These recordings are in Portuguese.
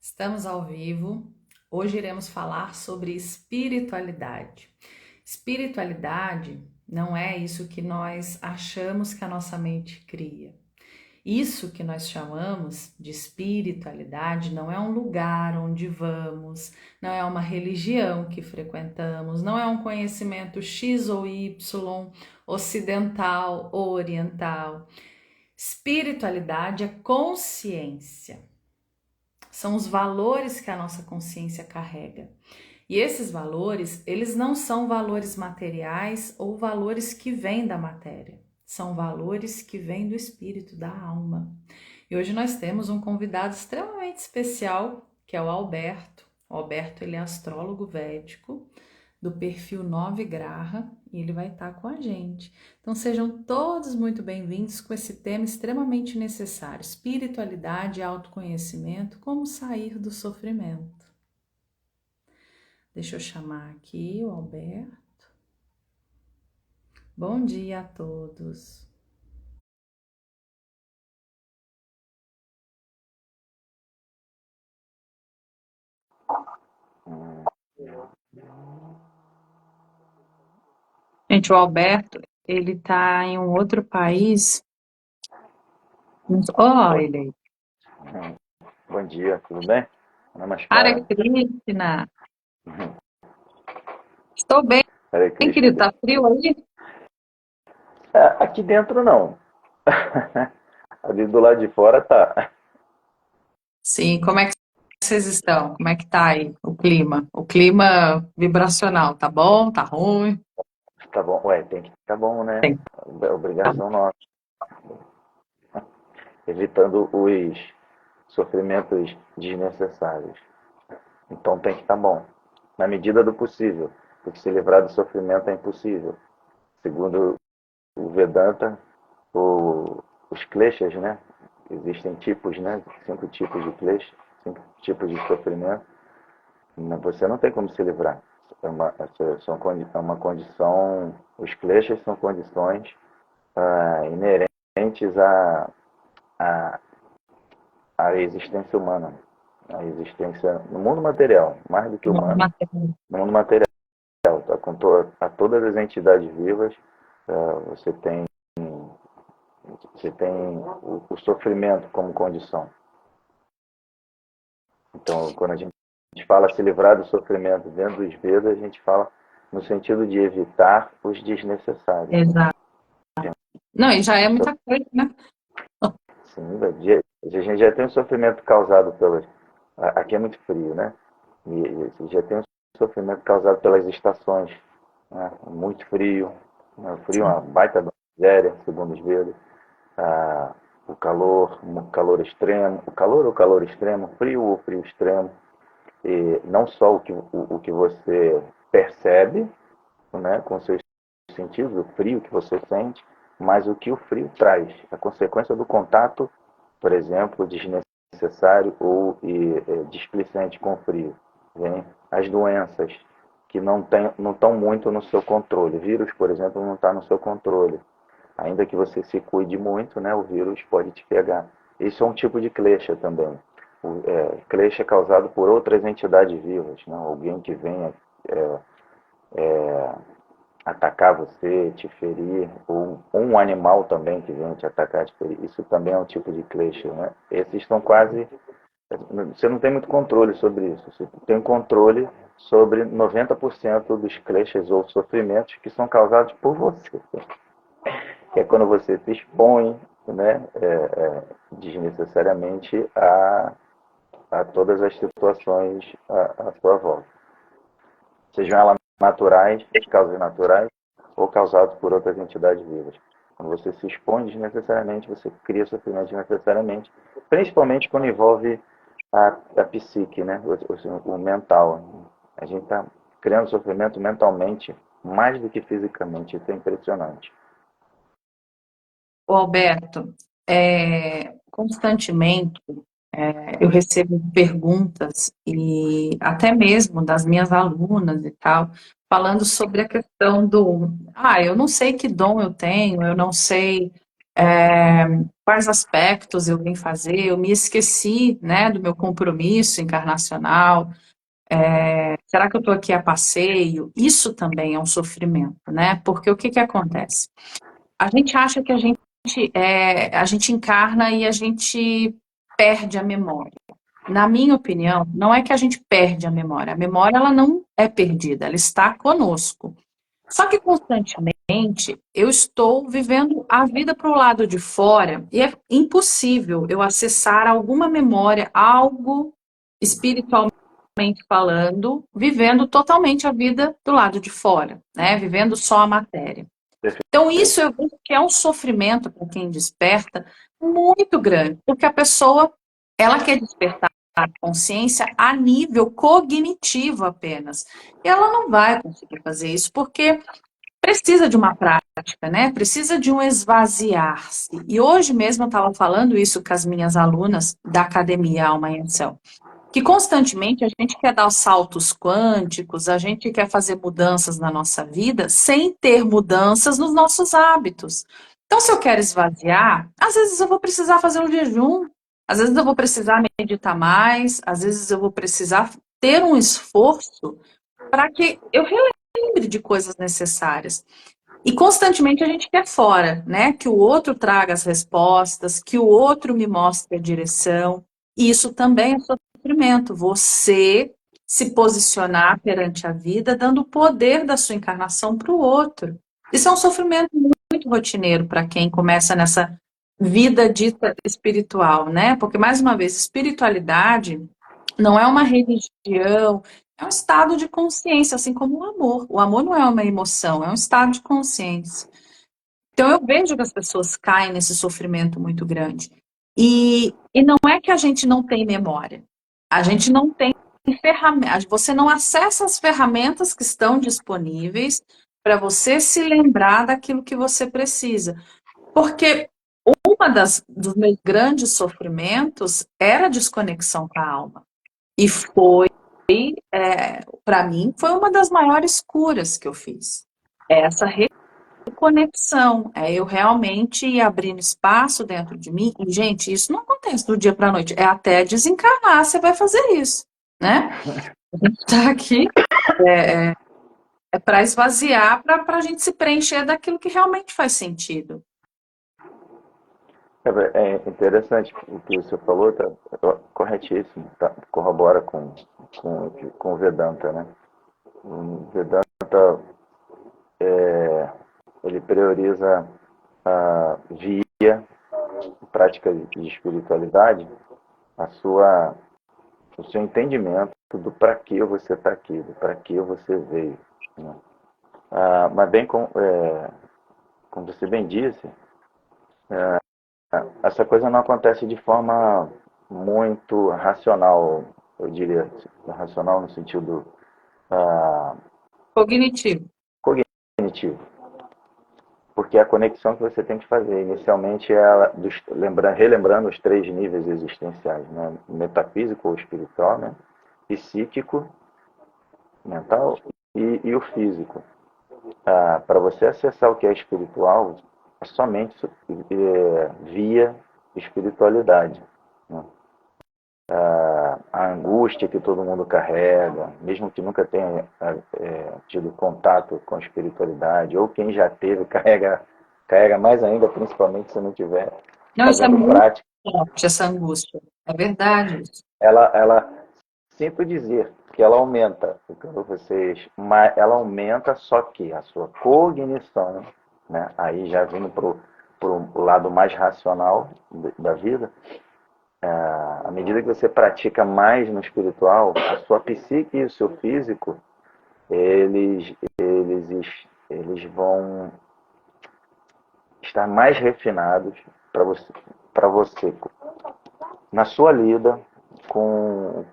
Estamos ao vivo. Hoje iremos falar sobre espiritualidade. Espiritualidade não é isso que nós achamos que a nossa mente cria. Isso que nós chamamos de espiritualidade não é um lugar onde vamos, não é uma religião que frequentamos, não é um conhecimento X ou Y, ocidental ou oriental. Espiritualidade é consciência. São os valores que a nossa consciência carrega. E esses valores, eles não são valores materiais ou valores que vêm da matéria. São valores que vêm do espírito, da alma. E hoje nós temos um convidado extremamente especial, que é o Alberto. O Alberto, ele é astrólogo védico do perfil 9 Graha e ele vai estar com a gente. Então sejam todos muito bem-vindos com esse tema extremamente necessário: espiritualidade e autoconhecimento, como sair do sofrimento. Deixa eu chamar aqui o Alberto. Bom dia a todos. Gente, o Alberto, ele tá em um outro país. Ó, ele aí. Bom dia, tudo bem? Hare Namaskar. Krishna. Estou bem, Hare querido. Krishna. Tá frio aí? Aqui dentro não. Ali do lado de fora tá. Sim, como é que vocês estão? Como é que tá aí o clima? O clima vibracional, tá bom? Tá ruim? Tá bom. Ué, tem que ficar bom, né? Tem. É obrigação nossa. Evitando os sofrimentos desnecessários. Então tem que estar bom. Na medida do possível. Porque se livrar do sofrimento é impossível. Segundo o Vedanta, os kleshas, né? Existem tipos, né? 5 tipos de kleshas, 5 tipos de sofrimento. Você não tem como se livrar. É uma condição. Os kleshas são condições inerentes à, à existência humana, à existência no mundo material, mais do que humano, no mundo material. Tá? A todas as entidades vivas, você tem, você tem o sofrimento como condição. Então, quando a gente fala se livrar do sofrimento dentro dos Vedas, a gente fala no sentido de evitar os desnecessários. Exato. Não, e já é Isso, muita coisa, né? sim, a gente já tem um sofrimento causado pelas. Aqui é muito frio, né? E já tem um sofrimento causado pelas estações. Né? Muito frio. Né? O frio é uma baita miséria, segundo os Vedas. Ah, o calor extremo. O calor ou calor extremo, frio ou frio extremo. E não só o que você percebe, né, com seus sentidos, o frio que você sente, mas o que o frio traz, a consequência do contato, por exemplo, desnecessário ou displicente com o frio. Vem as doenças que não estão muito no seu controle. O vírus, por exemplo, não está no seu controle. Ainda que você se cuide muito, né, o vírus pode te pegar. Isso é um tipo de klesha também. Klesha é causado por outras entidades vivas, né? Alguém que venha é, atacar você, te ferir, ou um animal também que venha te atacar, te ferir. Isso também é um tipo de klesha, né? Esses estão quase. Você não tem muito controle sobre isso. Você tem controle sobre 90% dos kleshas ou sofrimentos que são causados por você. Que é quando você se expõe, né, desnecessariamente a todas as situações à sua volta. Sejam elas naturais, causas naturais, ou causados por outras entidades vivas. Quando você se expõe desnecessariamente, você cria sofrimento desnecessariamente, principalmente quando envolve a psique, né? O mental. A gente está criando sofrimento mentalmente mais do que fisicamente. Isso é impressionante. Ô, Alberto, constantemente eu recebo perguntas e até mesmo das minhas alunas e tal, falando sobre a questão do, eu não sei que dom eu tenho, eu não sei. quais aspectos eu vim fazer, eu me esqueci, né, do meu compromisso encarnacional, será que eu estou aqui a passeio? Isso também é um sofrimento, né? Porque o que que acontece? A gente acha que a gente encarna e a gente perde a memória. Na minha opinião, não é que a gente perde a memória ela não é perdida, ela está conosco. Só que constantemente eu estou vivendo a vida para o lado de fora e é impossível eu acessar alguma memória, algo espiritualmente falando, vivendo totalmente a vida do lado de fora, né? Vivendo só a matéria. Então, isso Perfeito. eu vejo que é um sofrimento para quem desperta muito grande, porque a pessoa ela quer despertar a consciência a nível cognitivo apenas. E ela não vai conseguir fazer isso porque precisa de uma prática, né? Precisa de um esvaziar-se. E hoje mesmo eu estava falando isso com as minhas alunas da Academia Alma em Ação, que constantemente a gente quer dar os saltos quânticos, a gente quer fazer mudanças na nossa vida sem ter mudanças nos nossos hábitos. Então, se eu quero esvaziar, às vezes eu vou precisar fazer um jejum, às vezes eu vou precisar meditar mais, às vezes eu vou precisar ter um esforço para que eu relembre de coisas necessárias. E constantemente a gente quer fora, né? Que o outro traga as respostas, que o outro me mostre a direção. E isso também é sofrimento. Você se posicionar perante a vida, dando o poder da sua encarnação para o outro. Isso é um sofrimento muito rotineiro para quem começa nessa vida dita espiritual, né? Porque, mais uma vez, espiritualidade não é uma religião, é um estado de consciência, assim como o amor. O amor não é uma emoção, é um estado de consciência. Então eu vejo que as pessoas caem nesse sofrimento muito grande. E não é que a gente não tem memória. A gente não tem ferramentas. Você não acessa as ferramentas que estão disponíveis para você se lembrar daquilo que você precisa. Porque uma dos meus grandes sofrimentos era a desconexão com a alma. E foi para mim, foi uma das maiores curas que eu fiz. Essa reconexão, eu realmente ir abrindo espaço dentro de mim. E, gente, isso não acontece do dia para a noite, é até desencarnar, você vai fazer isso, né? A gente está aqui para esvaziar, para a gente se preencher daquilo que realmente faz sentido. É interessante o que você falou, tá corretíssimo, tá, corrobora com o Vedanta, né? O Vedanta, ele prioriza via prática de espiritualidade a sua, o seu entendimento do para que você está aqui, do para que você veio, né? Mas bem como você bem disse, essa coisa não acontece de forma muito racional, eu diria, racional no sentido Cognitivo. cognitivo. Porque a conexão que você tem que fazer inicialmente é relembrando os três níveis existenciais, né? Metafísico ou espiritual, né? Psíquico, mental e o físico. Para você acessar o que é espiritual, é somente via espiritualidade, né? A angústia que todo mundo carrega, mesmo que nunca tenha tido contato com a espiritualidade, ou quem já teve, carrega mais ainda, principalmente se não tiver Não, isso é fazendo muito prática. forte, essa angústia. É verdade isso. Ela sinto dizer que ela aumenta, quando ela aumenta, só que a sua cognição, né, aí já vindo para o lado mais racional da vida, à medida que você pratica mais no espiritual, a sua psique e o seu físico, eles vão estar mais refinados para você na sua lida com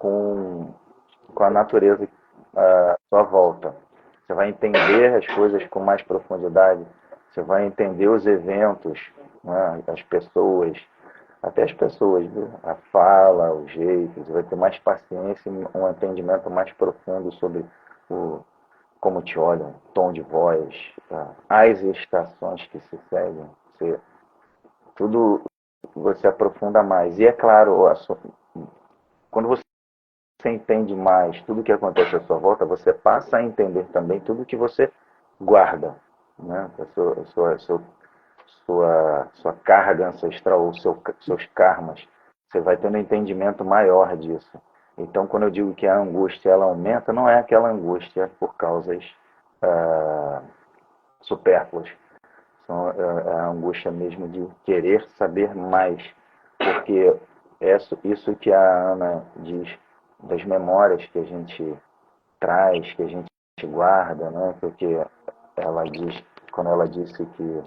a natureza à sua volta. Você vai entender as coisas com mais profundidade, você vai entender os eventos, né, as pessoas, até as pessoas, viu? A fala, o jeito, você vai ter mais paciência e um entendimento mais profundo sobre como te olham, tom de voz, tá? As estações que se seguem. Você tudo você aprofunda mais. E é claro, quando você entende mais tudo que acontece à sua volta, você passa a entender também tudo que você guarda, né? Sua carga ancestral, seus karmas. Você vai tendo um entendimento maior disso. Então, quando eu digo que a angústia ela aumenta, não é aquela angústia por causas ah, supérfluas. É a angústia mesmo de querer saber mais. Porque isso que a Ana diz das memórias que a gente traz, que a gente guarda, né? Porque ela diz, quando ela disse que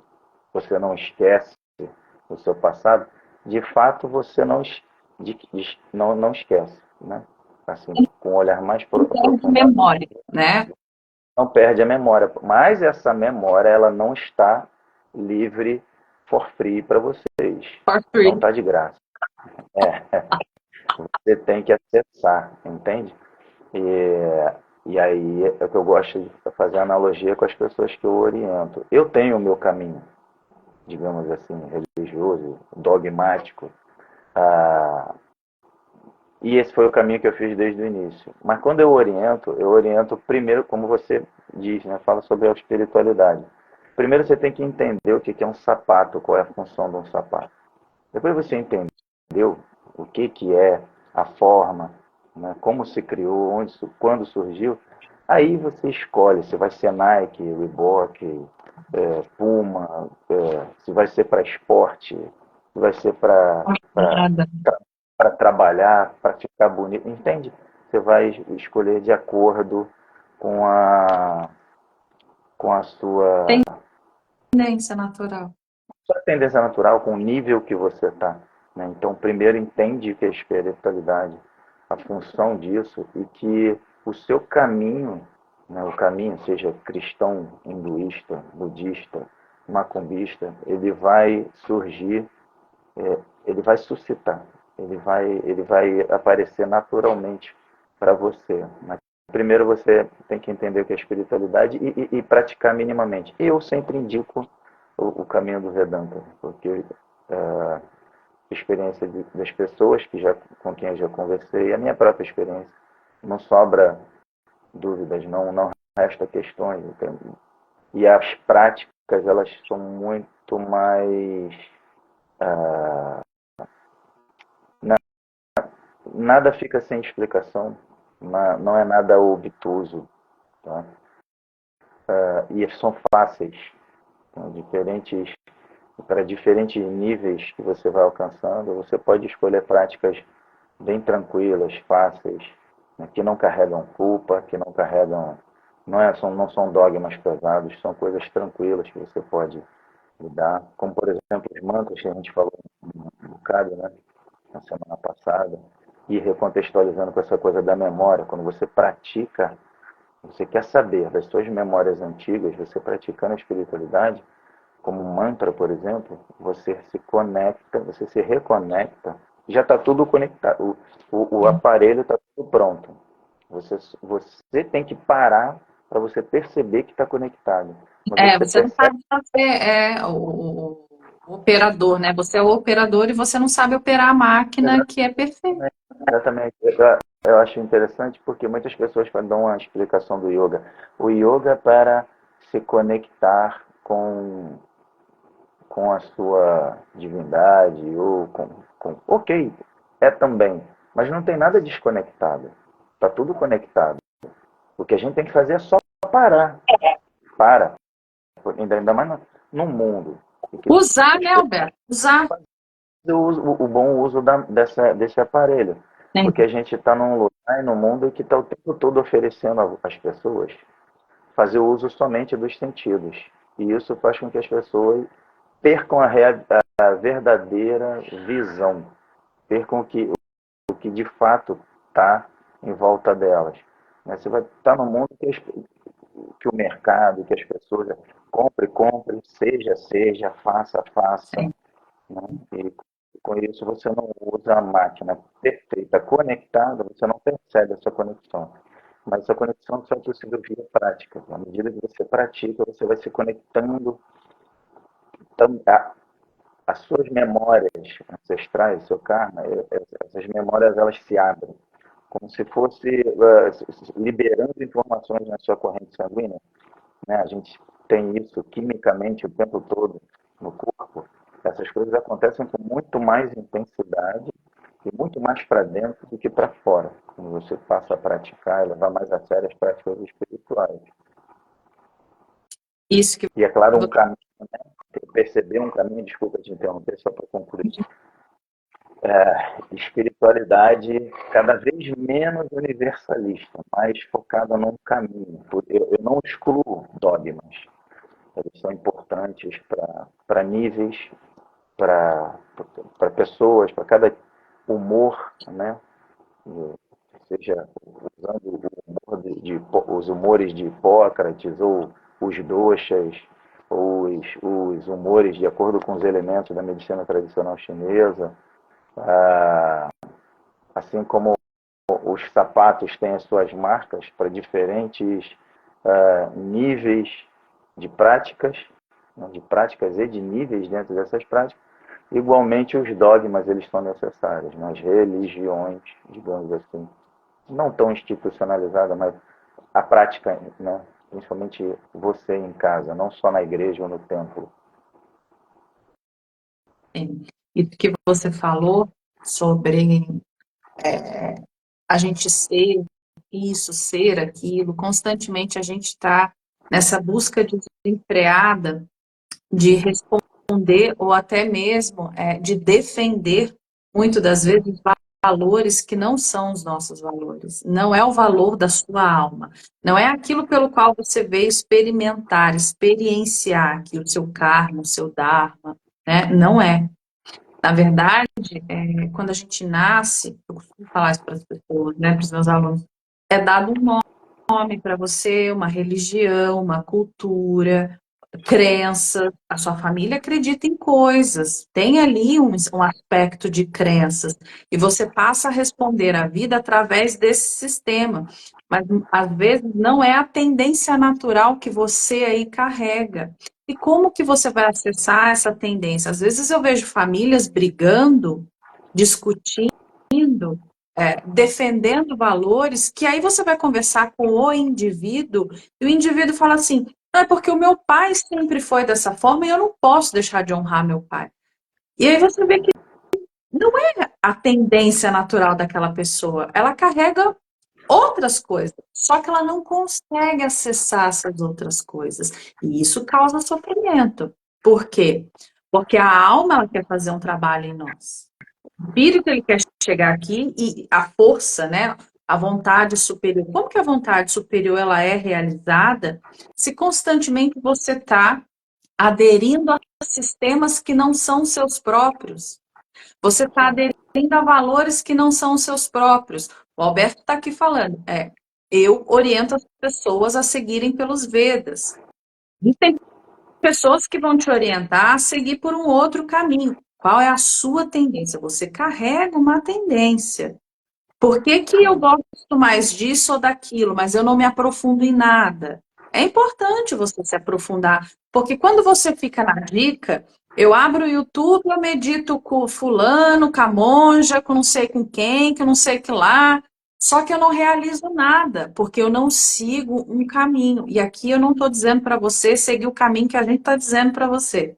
você não esquece o seu passado, de fato você não esquece, né? Assim, com um olhar mais De aprofundado, memória, né? não perde a memória, mas essa memória ela não está livre for free para vocês, For não free. está de graça. Você tem que acessar, entende? E aí é que eu gosto de fazer analogia com as pessoas que eu oriento. Eu tenho o meu caminho, digamos assim, religioso, dogmático, ah, e esse foi o caminho que eu fiz desde o início. Mas quando eu oriento primeiro, como você diz, né, fala sobre a espiritualidade. Primeiro você tem que entender o que é um sapato, qual é a função de um sapato. Depois você entendeu o que é a forma, né, como se criou, quando surgiu, aí você escolhe se vai ser Nike, Reebok, Puma, se vai ser para esporte, se vai ser para Nada. trabalhar, para ficar bonito, entende? Você vai escolher de acordo com com a Tendência natural. sua tendência natural, com o nível que você está. Né? Então, primeiro entende que a espiritualidade, a função disso, e que o seu caminho, né, o caminho, seja cristão, hinduísta, budista, macumbista, ele vai surgir, ele vai suscitar, ele vai aparecer naturalmente para você. Mas primeiro você tem que entender o que é espiritualidade e praticar minimamente. Eu sempre indico o caminho do Vedanta, porque a experiência das pessoas com quem eu já conversei, a minha própria experiência, não sobra dúvidas, não resta questões. E as práticas, elas são muito mais... Nada fica sem explicação, não é nada obtuso, tá? E são fáceis, então, para diferentes níveis que você vai alcançando, você pode escolher práticas bem tranquilas, fáceis, né, que não carregam culpa, que não carregam, não são dogmas pesados, são coisas tranquilas que você pode lidar, como por exemplo os mantras que a gente falou um bocado, né, na semana passada, e recontextualizando com essa coisa da memória, quando você pratica, você quer saber das suas memórias antigas, você praticando a espiritualidade, como um mantra, por exemplo, você se conecta, você se reconecta, já está tudo conectado, o aparelho está tudo pronto. Você tem que parar para você perceber que está conectado. Mas você Você não percebe sabe fazer o operador, né? Você é o operador e você não sabe operar a máquina que é perfeita. exatamente. Eu acho interessante porque muitas pessoas dão uma explicação do yoga. O yoga é para se conectar com a sua divindade ou ok, é também, mas não tem nada desconectado. Está tudo conectado. O que a gente tem que fazer é só parar. Para. Ainda mais no mundo. Usar, As né, pessoas Alberto? Usar. o bom uso desse aparelho. Sim. Porque a gente está num lugar e num mundo que está o tempo todo oferecendo às pessoas fazer o uso somente dos sentidos. E isso faz com que as pessoas percam a verdadeira visão, percam o que de fato está em volta delas. Né? Você vai estar num mundo que o mercado, que as pessoas compre, seja, faça. Sim. Né? E com isso você não usa a máquina perfeita, conectada, você não percebe essa conexão. Mas essa conexão só é possível via prática. À medida que você pratica, você vai se conectando as suas memórias ancestrais, seu karma, essas memórias elas se abrem, como se fosse liberando informações na sua corrente sanguínea, né? A gente tem isso quimicamente o tempo todo no corpo. Essas coisas acontecem com muito mais intensidade e muito mais para dentro do que para fora, quando você passa a praticar e levar mais a sério as práticas espirituais. Isso que E é claro, um caminho, né? Perceber um caminho, desculpa te interromper, só para concluir. Espiritualidade cada vez menos universalista, mais focada num caminho. Eu não excluo dogmas, eles são importantes para níveis, para pessoas, para cada humor, né? Seja usando os humores de Hipócrates, ou os doshas, os humores de acordo com os elementos da medicina tradicional chinesa, assim como os sapatos têm as suas marcas para diferentes níveis de práticas, né, de práticas e de níveis dentro dessas práticas. Igualmente, os dogmas eles são necessários, nas religiões, digamos assim, não tão institucionalizada, mas a prática, né, principalmente você em casa, não só na igreja ou no templo. e que você falou sobre a gente ser isso, ser aquilo, constantemente a gente está nessa busca desenfreada de responder ou até mesmo de defender, muitas das vezes, valores que não são os nossos valores. Não é o valor da sua alma. Não é aquilo pelo qual você veio experimentar, experienciar aqui o seu karma, o seu dharma, né? Não é. Na verdade, quando a gente nasce, eu costumo falar isso para as pessoas, né, para os meus alunos, é dado um nome para você, uma religião, uma cultura, crenças. A sua família acredita em coisas, tem ali um aspecto de crenças, e você passa a responder a vida através desse sistema. Mas às vezes não é a tendência natural que você aí carrega. E como que você vai acessar essa tendência? Às vezes eu vejo famílias brigando, discutindo, defendendo valores, que aí você vai conversar com o indivíduo, e o indivíduo fala assim: não, é porque o meu pai sempre foi dessa forma e eu não posso deixar de honrar meu pai. E aí você vê que não é a tendência natural daquela pessoa, ela carrega outras coisas, só que ela não consegue acessar essas outras coisas. E isso causa sofrimento. Por quê? Porque a alma ela quer fazer um trabalho em nós. O espírito ele quer chegar aqui e a força, né, a vontade superior. Como que a vontade superior ela é realizada se constantemente você está aderindo a sistemas que não são seus próprios? Você está aderindo a valores que não são os seus próprios. O Alberto está aqui falando. Eu oriento as pessoas a seguirem pelos Vedas. E tem pessoas que vão te orientar a seguir por um outro caminho. Qual é a sua tendência? Você carrega uma tendência. Por que que eu gosto mais disso ou daquilo, mas eu não me aprofundo em nada? É importante você se aprofundar, porque quando você fica na dica, eu abro o YouTube, eu medito com fulano, com a monja, com não sei com quem, que não sei que lá, só que eu não realizo nada, porque eu não sigo um caminho. E aqui eu não estou dizendo para você seguir o caminho que a gente está dizendo para você.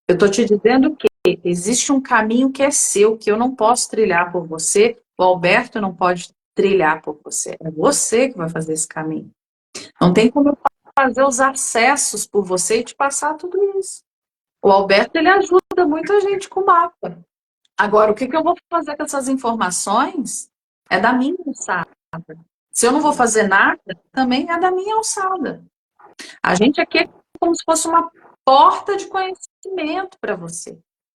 Eu estou te dizendo que existe um caminho que é seu, que eu não posso trilhar por você, o Alberto não pode trilhar por você. É você que vai fazer esse caminho. Não tem como eu fazer os acessos por você e te passar tudo isso. O Alberto, ele ajuda muita gente com o mapa. Agora, o que eu vou fazer com essas informações é da minha alçada. Se eu não vou fazer nada, também é da minha alçada. A gente aqui é como se fosse uma porta de conhecimento para você.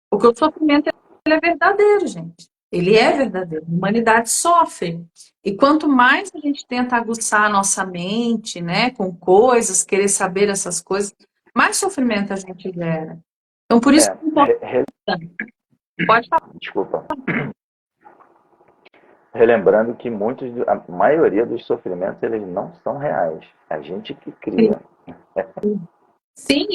Porque o sofrimento ele é verdadeiro, gente. Ele é verdadeiro. A humanidade sofre. E quanto mais a gente tenta aguçar a nossa mente, né, com coisas, querer saber essas coisas, mais sofrimento a gente gera. Então, por isso É, que é importante. Pode falar. desculpa. Relembrando que a maioria dos sofrimentos eles não são reais. É a gente que cria. Sim,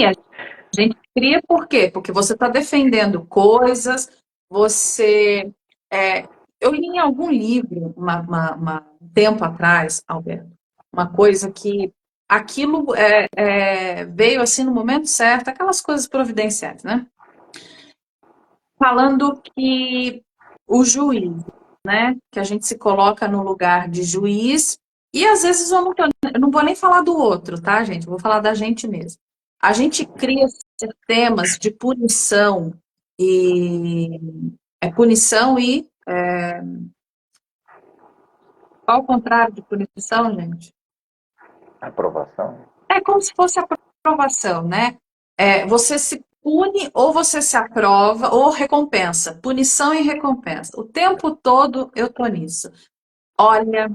A gente cria por quê? Porque você está defendendo coisas, você. é, eu li em algum livro, um tempo atrás, Alberto, uma coisa que aquilo veio assim no momento certo, aquelas coisas providenciais, né? Falando que o juiz, né? Que a gente se coloca no lugar de juiz, e às vezes eu não vou nem falar do outro, tá, gente? Eu vou falar da gente mesmo. A gente cria sistemas de punição e punição e qual o contrário de punição, gente? Aprovação? É como se fosse aprovação, né? Você se pune ou você se aprova ou recompensa. Punição e recompensa. O tempo todo eu tô nisso. Olha,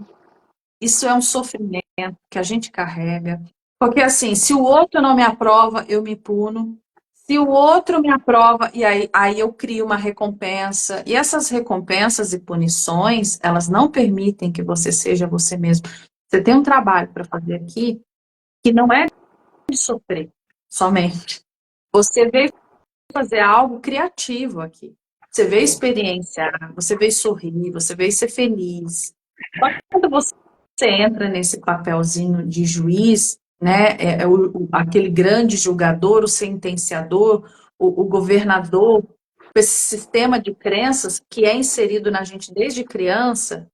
isso é um sofrimento que a gente carrega. Porque assim, se o outro não me aprova, eu me puno. Se o outro me aprova, e aí eu crio uma recompensa. E essas recompensas e punições, elas não permitem que você seja você mesmo. Você tem um trabalho para fazer aqui que não é de sofrer somente. Você veio fazer algo criativo aqui. Você veio experienciar, você veio sorrir, você veio ser feliz. Só que quando você entra nesse papelzinho de juiz, né, aquele grande julgador, o sentenciador, o governador, esse sistema de crenças que é inserido na gente desde criança,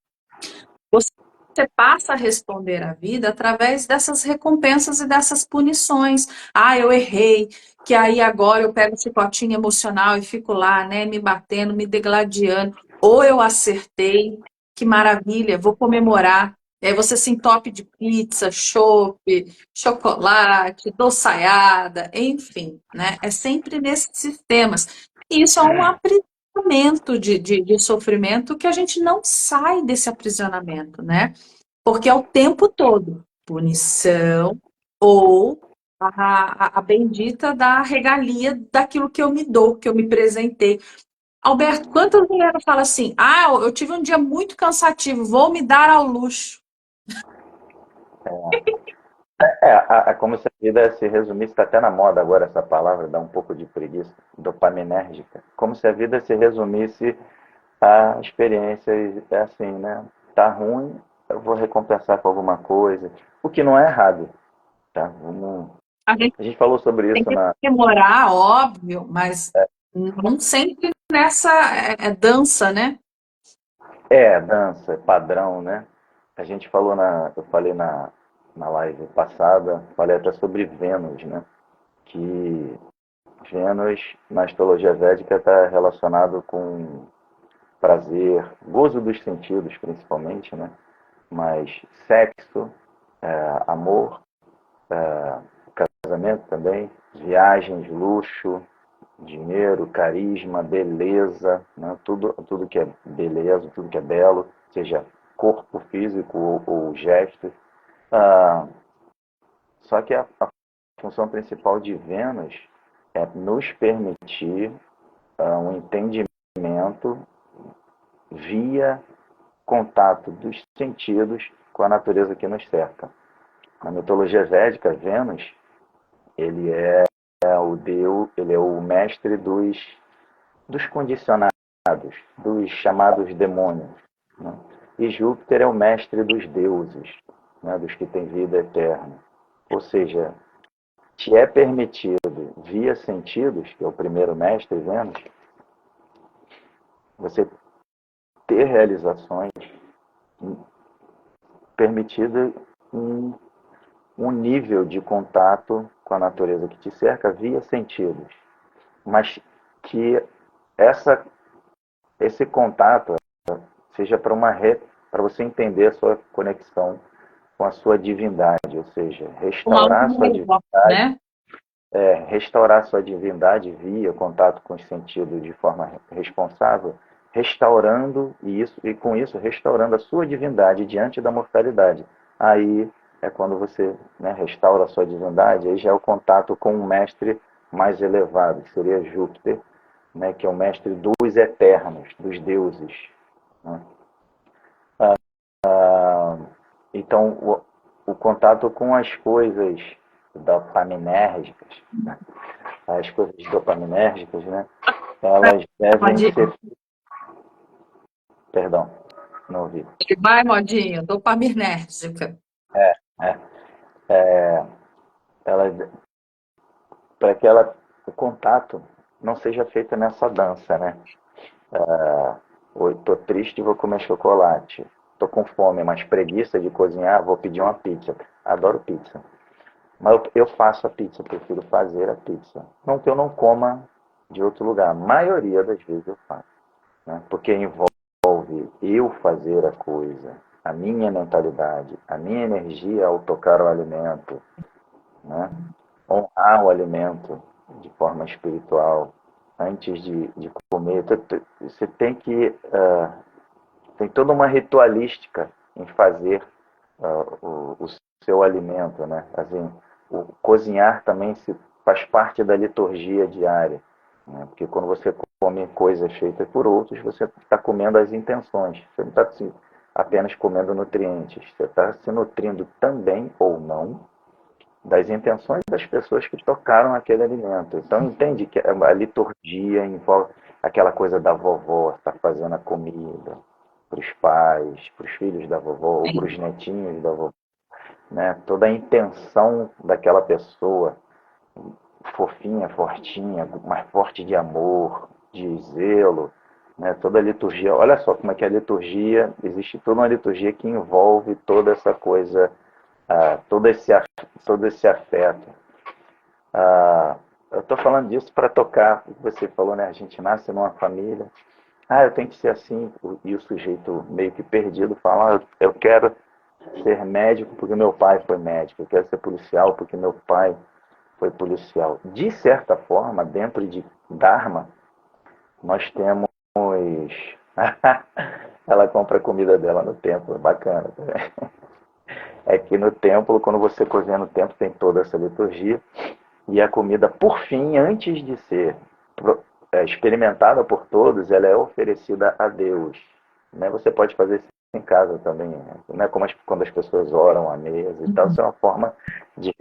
você passa a responder à vida através dessas recompensas e dessas punições. Ah, eu errei, que aí agora eu pego o chicotinho emocional e fico lá, né, me batendo, me degladiando. Ou eu acertei, que maravilha, vou comemorar. E aí você se entope de pizza, chopp, chocolate, doçaiada, enfim, né? É sempre nesses sistemas. E isso é um aprisionamento de sofrimento que a gente não sai desse aprisionamento, né? Porque é o tempo todo punição ou a bendita da regalia daquilo que eu me dou, que eu me presentei. Alberto, quantas mulheres falam assim: ah, eu tive um dia muito cansativo, vou me dar ao luxo. Como se a vida se resumisse, está até na moda agora essa palavra, dá um pouco de preguiça, dopaminérgica. Como se a vida se resumisse a experiências, é assim, né? Tá ruim, eu vou recompensar com alguma coisa, o que não é errado, tá? A gente A gente falou sobre tem isso que na. comemorar, óbvio, mas não sempre nessa dança, né? Dança, padrão, né? A gente falou eu falei na live passada, falei até sobre Vênus, né? Que Vênus, na astrologia védica, está relacionado com prazer, gozo dos sentidos, principalmente, né? Mas sexo, amor, casamento também, viagens, luxo, dinheiro, carisma, beleza, né? Tudo que é beleza, tudo que é belo, seja corpo físico ou gestos. Ah, só que a função principal de Vênus é nos permitir um entendimento via contato dos sentidos com a natureza que nos cerca. Na mitologia védica, Vênus, ele é o deus, ele é o mestre dos condicionados, dos chamados demônios. Né? E Júpiter é o mestre dos deuses, né? Dos que têm vida eterna. Ou seja, te é permitido, via sentidos, que é o primeiro mestre, Vênus, você ter realizações permitidas em um nível de contato com a natureza que te cerca via sentidos, mas que essa, esse contato seja para você entender a sua conexão com a sua divindade, ou seja, Um algo maior, né? restaurar a sua divindade via contato com os sentidos de forma responsável, restaurando isso e com isso restaurando a sua divindade diante da mortalidade. Aí é quando você, né, restaura a sua divindade, aí já é o contato com um mestre mais elevado, que seria Júpiter, né, que é o mestre dos eternos, dos deuses. Né? Então, o contato com as coisas dopaminérgicas, né? as coisas dopaminérgicas, né? Elas devem Modinha. ser... Perdão, não ouvi. Vai, modinha, dopaminérgica. É, é, elas, para que o contato não seja feito nessa dança, né? Oi, tô triste, vou comer chocolate. Tô com fome, mas preguiça de cozinhar, vou pedir uma pizza. Adoro pizza. Mas eu faço a pizza, prefiro fazer a pizza. Não que eu não coma de outro lugar. A maioria das vezes eu faço. Né? Porque envolve eu fazer a coisa, a minha mentalidade, a minha energia ao tocar o alimento, né? Honrar o alimento de forma espiritual antes de comer. Você tem que tem toda uma ritualística em fazer o seu alimento, né? Assim, o cozinhar também faz parte da liturgia diária, né? Porque quando você come coisas feitas por outros, você está comendo as intenções. Você não está apenas comendo nutrientes. Você está se nutrindo também ou não das intenções das pessoas que tocaram aquele alimento. Então entende que a liturgia envolve aquela coisa da vovó estar fazendo a comida para os pais, para os filhos da vovó ou para os netinhos da vovó, né? Toda a intenção daquela pessoa, fofinha, fortinha, mais forte de amor, de zelo, né? Toda a liturgia. Olha só como é que a liturgia, existe toda uma liturgia que envolve toda essa coisa, todo esse afeto. Eu estou falando disso para tocar o que você falou, né? A gente nasce numa família. Eu tenho que ser assim. E o sujeito meio que perdido fala: eu quero ser médico porque meu pai foi médico. Eu quero ser policial porque meu pai foi policial. De certa forma, dentro de Dharma, nós temos. Ela compra a comida dela no templo, bacana. É que no templo, quando você cozinha no templo, tem toda essa liturgia. E a comida, por fim, antes de ser experimentada por todos, ela é oferecida a Deus. Né? Você pode fazer isso em casa também, né? Como quando as pessoas oram à mesa e tal. Isso é uma forma de,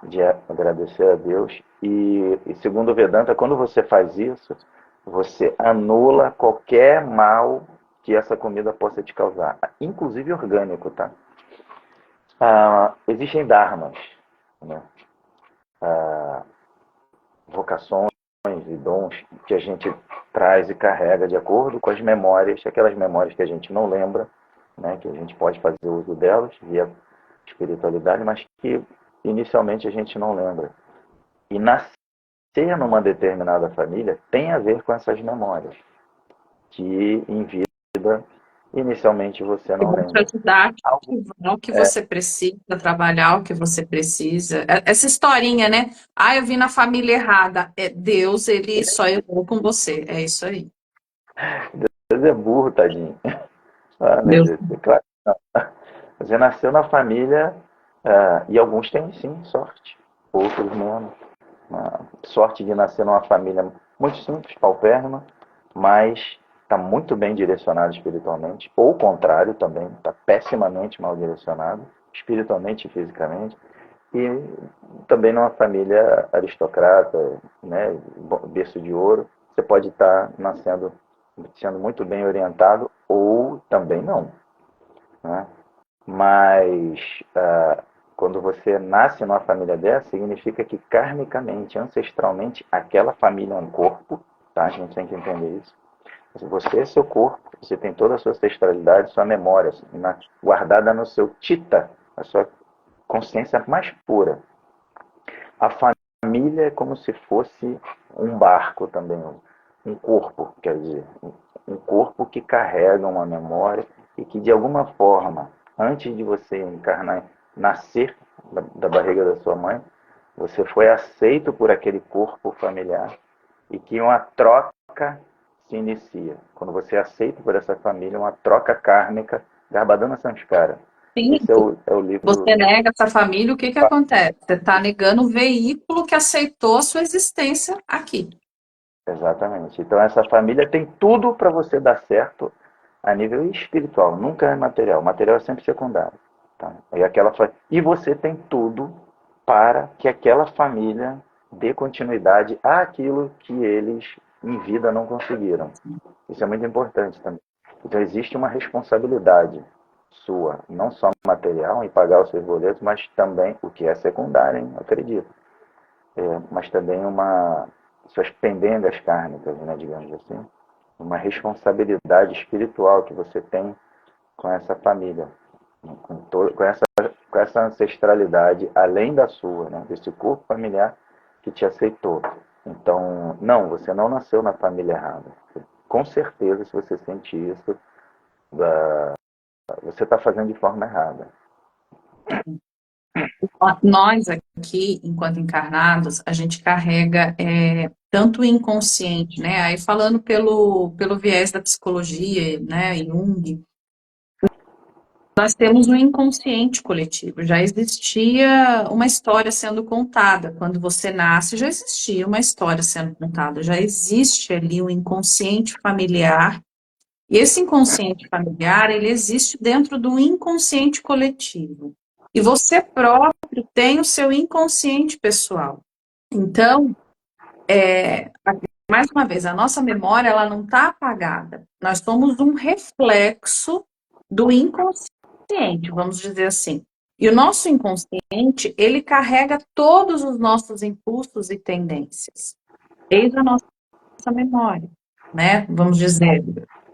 de agradecer a Deus. E segundo o Vedanta, quando você faz isso, você anula qualquer mal que essa comida possa te causar, inclusive orgânico, tá? Existem dharmas, né? Vocações e dons que a gente traz e carrega de acordo com as memórias, aquelas memórias que a gente não lembra, né, que a gente pode fazer uso delas via espiritualidade, mas que inicialmente a gente não lembra. E nascer numa determinada família tem a ver com essas memórias, que em vida inicialmente você Que não vão te lembra. ajudar a Algo ativar o que você precisa, trabalhar o que você precisa. Essa historinha, né? Eu vim na família errada. Deus, ele só errou com você. É isso aí. Deus é burro, tadinho. Meu Deus. Deus, é claro. Você nasceu na família, e alguns têm sim sorte, outros menos. Sorte de nascer numa família muito simples, paupérrima, mas está muito bem direcionado espiritualmente, ou o contrário também, está pessimamente mal direcionado, espiritualmente e fisicamente, e também numa família aristocrata, né, berço de ouro, você pode estar nascendo, sendo muito bem orientado, ou também não, né? Mas quando você nasce numa família dessa, significa que karmicamente, ancestralmente, aquela família é um corpo, tá? A gente tem que entender isso. Você é seu corpo, você tem toda a sua ancestralidade, sua memória, guardada no seu tita, a sua consciência mais pura. A família é como se fosse um barco também, um corpo, quer dizer, um corpo que carrega uma memória e que de alguma forma, antes de você encarnar, nascer da barriga da sua mãe, você foi aceito por aquele corpo familiar e que uma troca se inicia. Quando você é aceito por essa família, uma troca kármica, Garbhadana Samskara. Sim, Esse é o livro. você nega essa família, o que que acontece? Você está negando o veículo que aceitou a sua existência aqui. Exatamente. Então essa família tem tudo para você dar certo a nível espiritual, nunca é material. O material é sempre secundário. Tá? E você tem tudo para que aquela família dê continuidade àquilo que eles em vida não conseguiram. Isso é muito importante também. Então existe uma responsabilidade sua, não só material, em pagar os seus boletos, mas também, o que é secundário, hein? Acredito, mas também suas pendengas kármicas, né, digamos assim, uma responsabilidade espiritual que você tem com essa família, com essa ancestralidade, além da sua, né, desse corpo familiar que te aceitou. Então, não, você não nasceu na família errada. Com certeza, se você sente isso, você está fazendo de forma errada. Nós aqui, enquanto encarnados, a gente carrega tanto o inconsciente, né? Aí falando pelo viés da psicologia, né, Jung, nós temos um inconsciente coletivo. Já existia uma história sendo contada. Quando você nasce, já existia uma história sendo contada. Já existe ali um inconsciente familiar. E esse inconsciente familiar, ele existe dentro do inconsciente coletivo. E você próprio tem o seu inconsciente pessoal. Então, mais uma vez, a nossa memória, ela não está apagada. Nós somos um reflexo do inconsciente, vamos dizer assim. E o nosso inconsciente, ele carrega todos os nossos impulsos e tendências, desde a nossa memória, né? Vamos dizer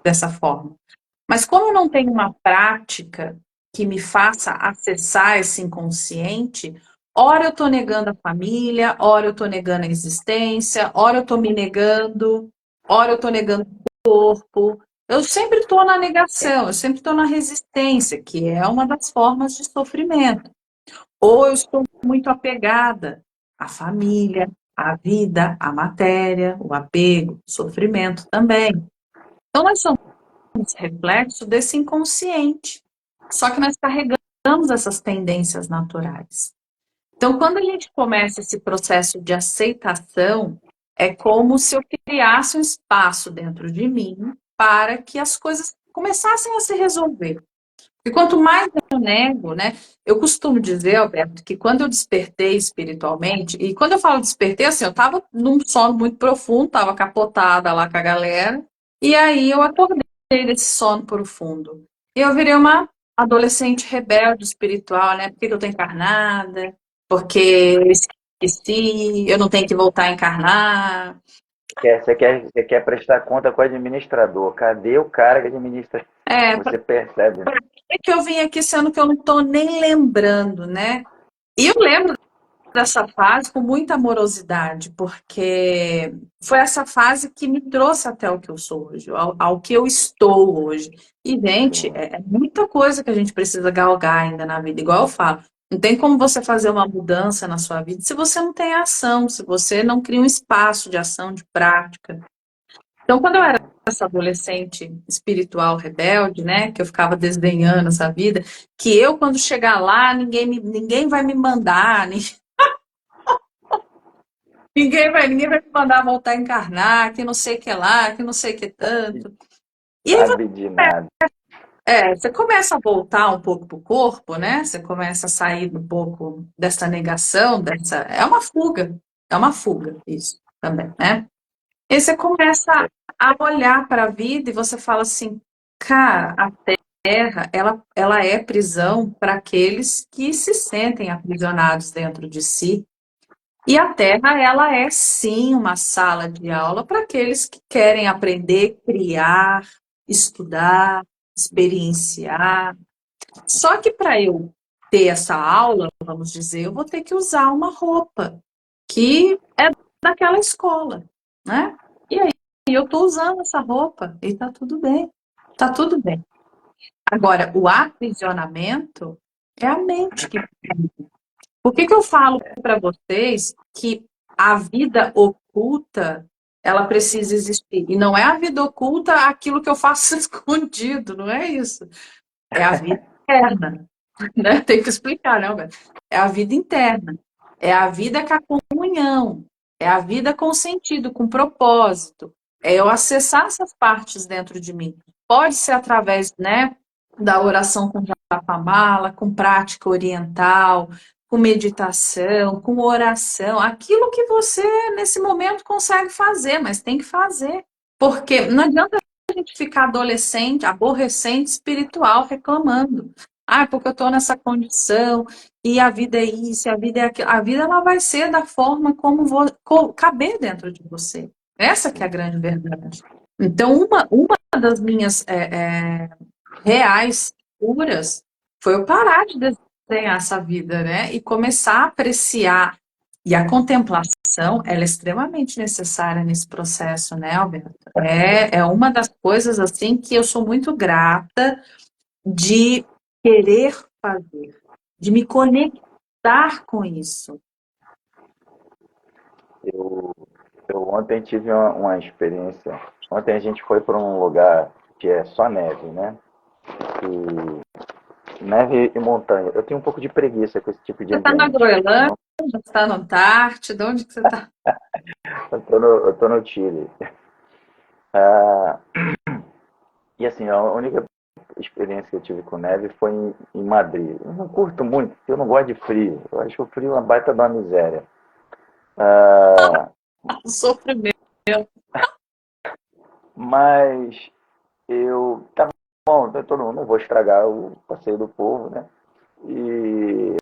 dessa forma. Mas como eu não tenho uma prática que me faça acessar esse inconsciente, ora eu estou negando a família, ora eu estou negando a existência, ora eu estou me negando, ora eu estou negando o corpo. Eu sempre estou na negação, eu sempre estou na resistência, que é uma das formas de sofrimento. Ou eu estou muito apegada à família, à vida, à matéria, o apego, o sofrimento também. Então, nós somos reflexo desse inconsciente. Só que nós carregamos essas tendências naturais. Então, quando a gente começa esse processo de aceitação, é como se eu criasse um espaço dentro de mim para que as coisas começassem a se resolver. E quanto mais eu nego, né? Eu costumo dizer, Alberto, que quando eu despertei espiritualmente, e quando eu falo despertei, assim, eu estava num sono muito profundo, estava capotada lá com a galera, e aí eu acordei desse sono profundo. E eu virei uma adolescente rebelde espiritual, né? Por que eu tô encarnada? Porque eu esqueci, eu não tenho que voltar a encarnar. Você quer prestar conta com o administrador. Cadê o cara que administra? É, Você percebe, né? pra que eu vim aqui sendo que eu não tô nem lembrando, né? E eu lembro dessa fase com muita amorosidade, porque foi essa fase que me trouxe até o que eu sou hoje, ao que eu estou hoje. E, gente, Sim. é muita coisa que a gente precisa galgar ainda na vida, igual eu falo. Não tem como você fazer uma mudança na sua vida se você não tem ação, se você não cria um espaço de ação, de prática. Então, quando eu era essa adolescente espiritual rebelde, né, que eu ficava desdenhando essa vida, que eu, quando chegar lá, ninguém vai me mandar, ninguém vai me mandar voltar a encarnar, que não sei o que lá, que não sei o que tanto. E aí Sabe de nada. você começa a voltar um pouco pro corpo, né? Você começa a sair um pouco dessa negação, dessa. É uma fuga, isso também, né? E aí você começa a olhar para a vida e você fala assim, cara, a Terra, ela é prisão para aqueles que se sentem aprisionados dentro de si. E a Terra, ela é sim uma sala de aula para aqueles que querem aprender, criar, estudar, experienciar. Só que para eu ter essa aula, vamos dizer, eu vou ter que usar uma roupa que é daquela escola, né? E aí eu estou usando essa roupa e está tudo bem, está tudo bem. Agora, o aprisionamento é a mente que. Por que eu falo para vocês que a vida oculta, ela precisa existir? E não é a vida oculta aquilo que eu faço escondido, não é isso. É a vida interna, né? Tem que explicar, né, Alberto? É a vida interna. É a vida com a comunhão. É a vida com sentido, com propósito. É eu acessar essas partes dentro de mim. Pode ser através, né, da oração com Japamala, com prática oriental, com meditação, com oração, aquilo que você nesse momento consegue fazer, mas tem que fazer. Porque não adianta a gente ficar adolescente, aborrecente, espiritual, reclamando. Ah, porque eu estou nessa condição, e a vida é isso, e a vida é aquilo. A vida ela vai ser da forma como caber dentro de você. Essa que é a grande verdade. Então, uma das minhas reais curas foi eu parar de desenhar essa vida, né? E começar a apreciar. E a contemplação, ela é extremamente necessária nesse processo, né, Alberto? É uma das coisas, assim, que eu sou muito grata de querer fazer, de me conectar com isso. Eu, eu ontem tive uma experiência. Ontem a gente foi para um lugar que é só neve, né? E neve e montanha. Eu tenho um pouco de preguiça com esse tipo de Você está na ambiente. Groenlândia, Não, você está na Antártida, onde que você está? eu tô no Chile. Ah, e assim, a única experiência que eu tive com neve foi em Madrid. Eu não curto muito, porque eu não gosto de frio. Eu acho o frio uma baita de uma miséria. Ah, O sofrimento. mas eu tá bom, não vou estragar o passeio do povo, né? E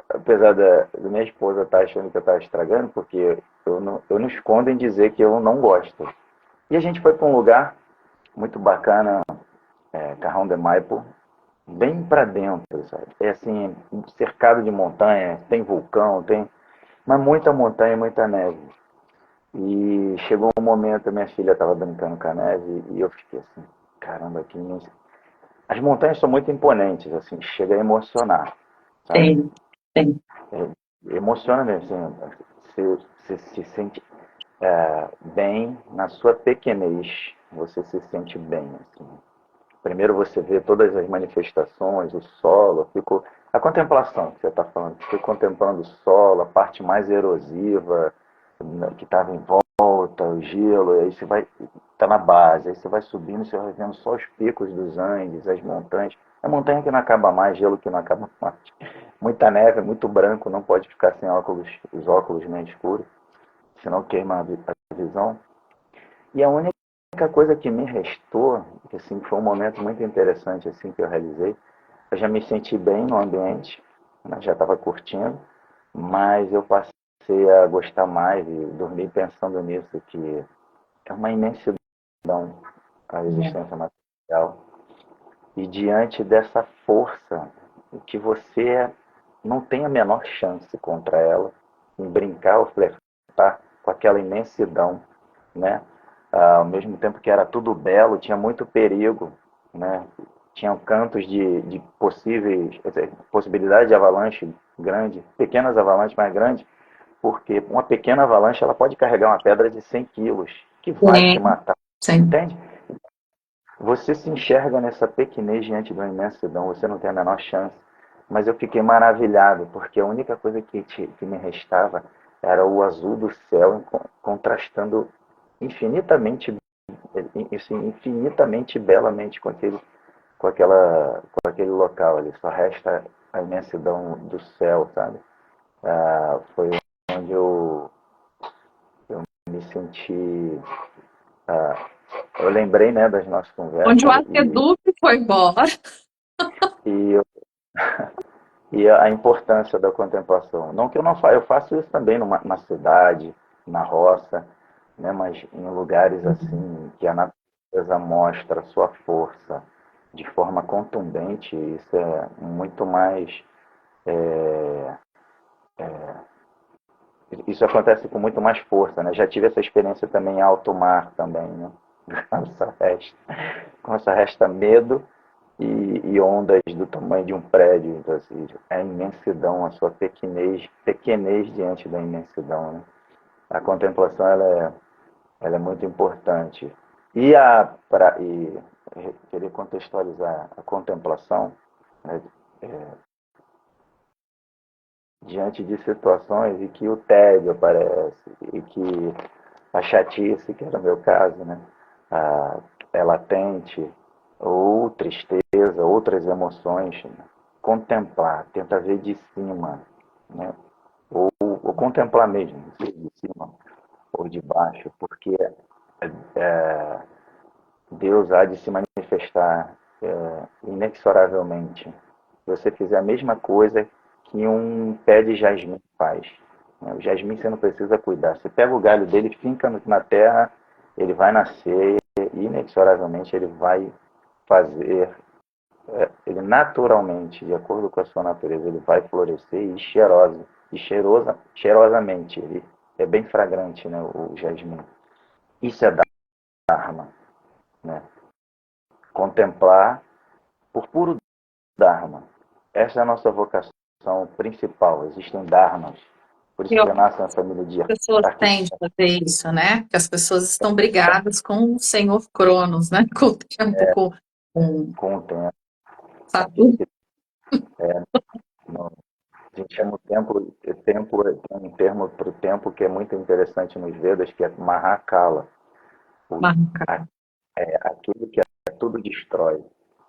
apesar da minha esposa estar achando que eu estava estragando, porque eu não escondo em dizer que eu não gosto. E a gente foi para um lugar muito bacana, Carrão de Maipo, bem para dentro, sabe? É assim, cercado de montanhas, tem vulcão, tem, mas muita montanha, muita neve. E chegou um momento, minha filha estava brincando com a neve e eu fiquei assim, caramba, que imenso. As montanhas são muito imponentes, assim, chega a emocionar, sabe? Tem, tem. Emociona mesmo, assim, você se sente bem na sua pequenez, você se sente bem, assim. Primeiro você vê todas as manifestações, o solo, a contemplação que você está falando, fica contemplando o solo, a parte mais erosiva, né, que estava em volta, o gelo, e aí você vai, está na base, aí você vai subindo, você vai vendo só os picos dos Andes, as montanhas, a montanha que não acaba mais, gelo que não acaba mais, muita neve, muito branco, não pode ficar sem óculos, os óculos nem escuros, senão queima a visão. E a única coisa que me restou, que assim, foi um momento muito interessante assim que eu realizei, eu já me senti bem no ambiente, né, já estava curtindo, mas eu passei a gostar mais e dormir pensando nisso, que é uma imensidão a existência material. E diante dessa força, que você não tem a menor chance contra ela, em brincar ou flertar com aquela imensidão, né? Ao mesmo tempo que era tudo belo, tinha muito perigo, né? Tinham cantos de possíveis, possibilidade de avalanche grande, pequenas avalanches mais grandes, porque uma pequena avalanche ela pode carregar uma pedra de 100 quilos, que vai te Tem, matar, sim. entende? Você se enxerga nessa pequenez diante da imensidão, você não tem a menor chance. Mas eu fiquei maravilhado, porque a única coisa que me restava era o azul do céu contrastando infinitamente, assim, infinitamente belamente com aquele local ali. Só resta a imensidão do céu, sabe? Foi onde eu me senti. Ah, eu lembrei, né, das nossas Onde o conversas aqueduto foi embora. e e a importância da contemplação. Não que eu não faça, eu faço isso também numa cidade, na roça, né, mas em lugares assim que a natureza mostra a sua força de forma contundente, isso é muito mais. Isso acontece com muito mais força, né? Já tive essa experiência também em alto mar também, né? Com essa resta medo e ondas do tamanho de um prédio. Então, assim, a imensidão, a sua pequenez diante da imensidão. Né? A contemplação ela é muito importante. E querer contextualizar a contemplação, né, diante de situações em que o tédio aparece e que a chatice, que era o meu caso, né, é latente, ou tristeza, outras emoções, né, contemplar, tenta ver de cima, né? Ou contemplar mesmo, seja de cima ou de baixo, porque é, Deus há de se manifestar inexoravelmente. Se você fizer a mesma coisa que um pé de jasmim faz. Né? O jasmim você não precisa cuidar. Você pega o galho dele, finca na terra, ele vai nascer e inexoravelmente ele vai fazer, ele naturalmente, de acordo com a sua natureza, ele vai florescer cheirosamente. Ele é bem fragrante, né, o jasmim. Isso é Dharma, né? Contemplar por puro Dharma. Essa é a nossa vocação principal. Existem Dharmas. Por isso E que eu nasço na família de as pessoas têm de arquitetos. fazer isso, né? Porque as pessoas estão brigadas com o Senhor Cronos, né? Com o tempo, com Com o tempo. Saturno. No, a gente chama o tempo tem um termo para o tempo que é muito interessante nos Vedas, que é Mahakala. O, aquele que tudo destrói,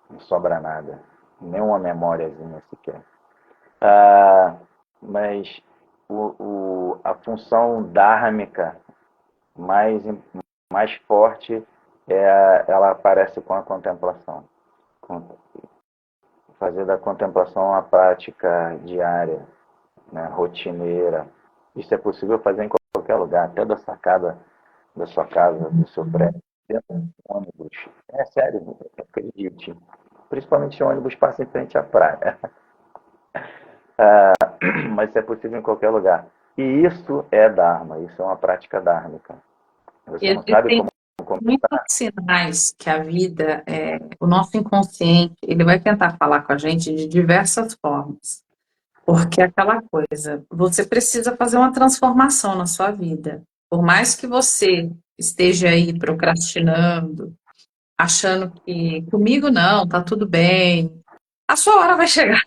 não sobra nada. Nem uma memóriazinha sequer. Mas a função dármica mais, mais forte ela aparece com a contemplação. Fazer da contemplação uma prática diária, né, rotineira. Isso é possível fazer em qualquer lugar, até da sacada da sua casa, do seu prédio, dentro do ônibus. É sério, acredite. Principalmente se o ônibus passa em frente à praia. Mas isso é possível em qualquer lugar. E isso é Dharma, isso é uma prática dármica. Você não sabe Existem como muitos começar. sinais que a vida, o nosso inconsciente, ele vai tentar falar com a gente de diversas formas. Porque é aquela coisa, você precisa fazer uma transformação na sua vida. Por mais que você esteja aí procrastinando, achando que comigo não, tá tudo bem, a sua hora vai chegar.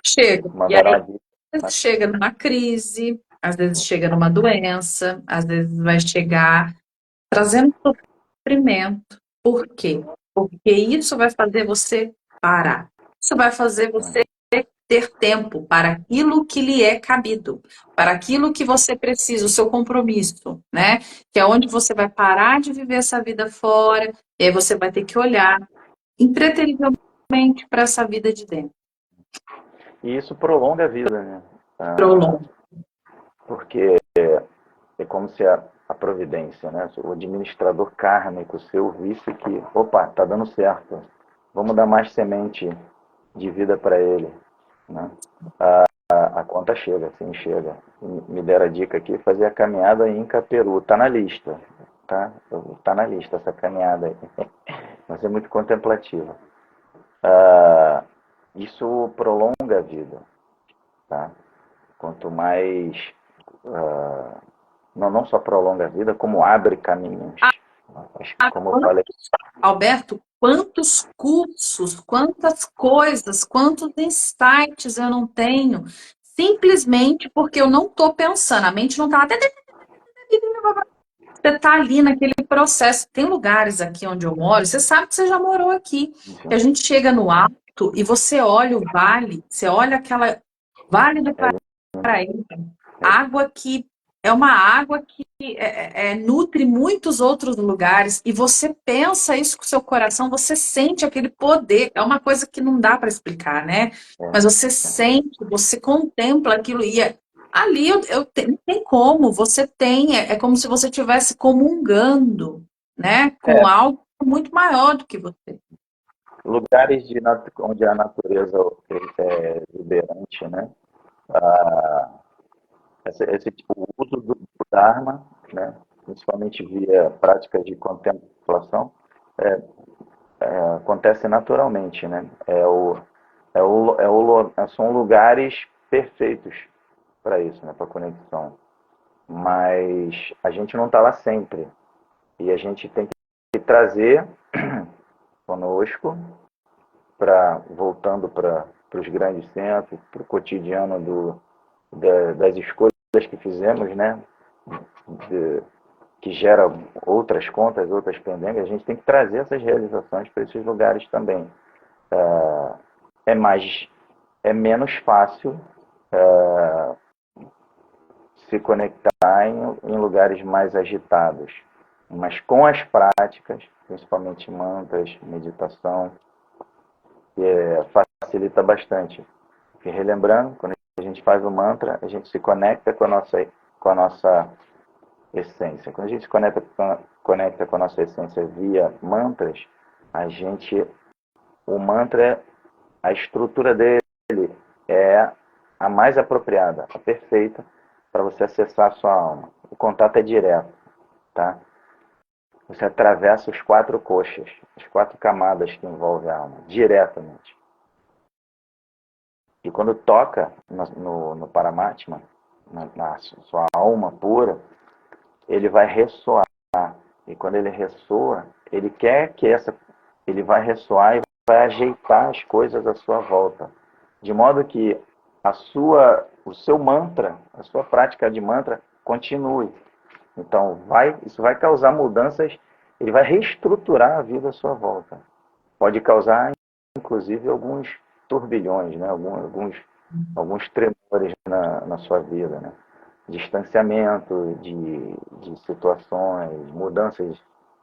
Chega. E Mandaram aí, a dica. às vezes chega numa crise, às vezes chega numa doença, às vezes vai chegar trazendo sofrimento. Por quê? Porque isso vai fazer você parar. Isso vai fazer você ter tempo para aquilo que lhe é cabido, para aquilo que você precisa, o seu compromisso, né? Que é onde você vai parar de viver essa vida fora, e aí você vai ter que olhar impreterivelmente para essa vida de dentro. E isso prolonga a vida, né? Prolonga. Porque é como se a providência, né? O administrador kármico seu visse que, opa, tá dando certo. Vamos dar mais semente de vida para ele, né? A conta chega, sim, chega. Me deram a dica aqui, fazer a caminhada em Peru. Tá na lista, tá? Tá na lista essa caminhada aí. Mas é muito contemplativa. Isso prolonga a vida, tá? Quanto mais não só prolonga a vida, como abre caminhos. Como eu falei, Alberto, quantos cursos, quantas coisas, quantos insights eu não tenho, simplesmente porque eu não estou pensando, a mente não está. Você está ali naquele processo. Tem lugares aqui onde eu moro, você sabe que você já morou aqui, que a gente chega no alto e você olha o vale, você olha aquela Vale do Paraíba, água que é uma água que nutre muitos outros lugares e você pensa isso com o seu coração, você sente aquele poder, é uma coisa que não dá para explicar, né? Mas você sente, você contempla aquilo e ali não tem como, você tem, é como se você estivesse comungando, né? Com algo muito maior do que você. lugares onde a natureza é exuberante, né? Esse tipo, o uso do Dharma, né? Principalmente via práticas de contemplação, acontece naturalmente, né? São lugares perfeitos para isso, né? Para conexão. Mas a gente não está lá sempre. E a gente tem que trazer conosco, voltando para os grandes centros, para o cotidiano das escolhas que fizemos, né? Que gera outras contas, outras pendências, a gente tem que trazer essas realizações para esses lugares também. É mais é menos fácil se conectar em lugares mais agitados. Mas com as práticas, principalmente mantras, meditação, facilita bastante. Porque relembrando, quando a gente faz o mantra, a gente se conecta com a nossa essência. Quando a gente se conecta com a nossa essência via mantras, o mantra, a estrutura dele é a mais apropriada, a perfeita para você acessar a sua alma. O contato é direto, tá? Você atravessa os 4 coxas, as 4 camadas que envolvem a alma, diretamente. E quando toca no Paramatma, na sua alma pura, ele vai ressoar. E quando ele ressoa, ele vai ressoar e vai ajeitar as coisas à sua volta. De modo que o seu mantra, a sua prática de mantra continue. Então, isso vai causar mudanças, ele vai reestruturar a vida à sua volta. Pode causar, inclusive, alguns turbilhões, né? alguns tremores na sua vida, né? Distanciamento de situações,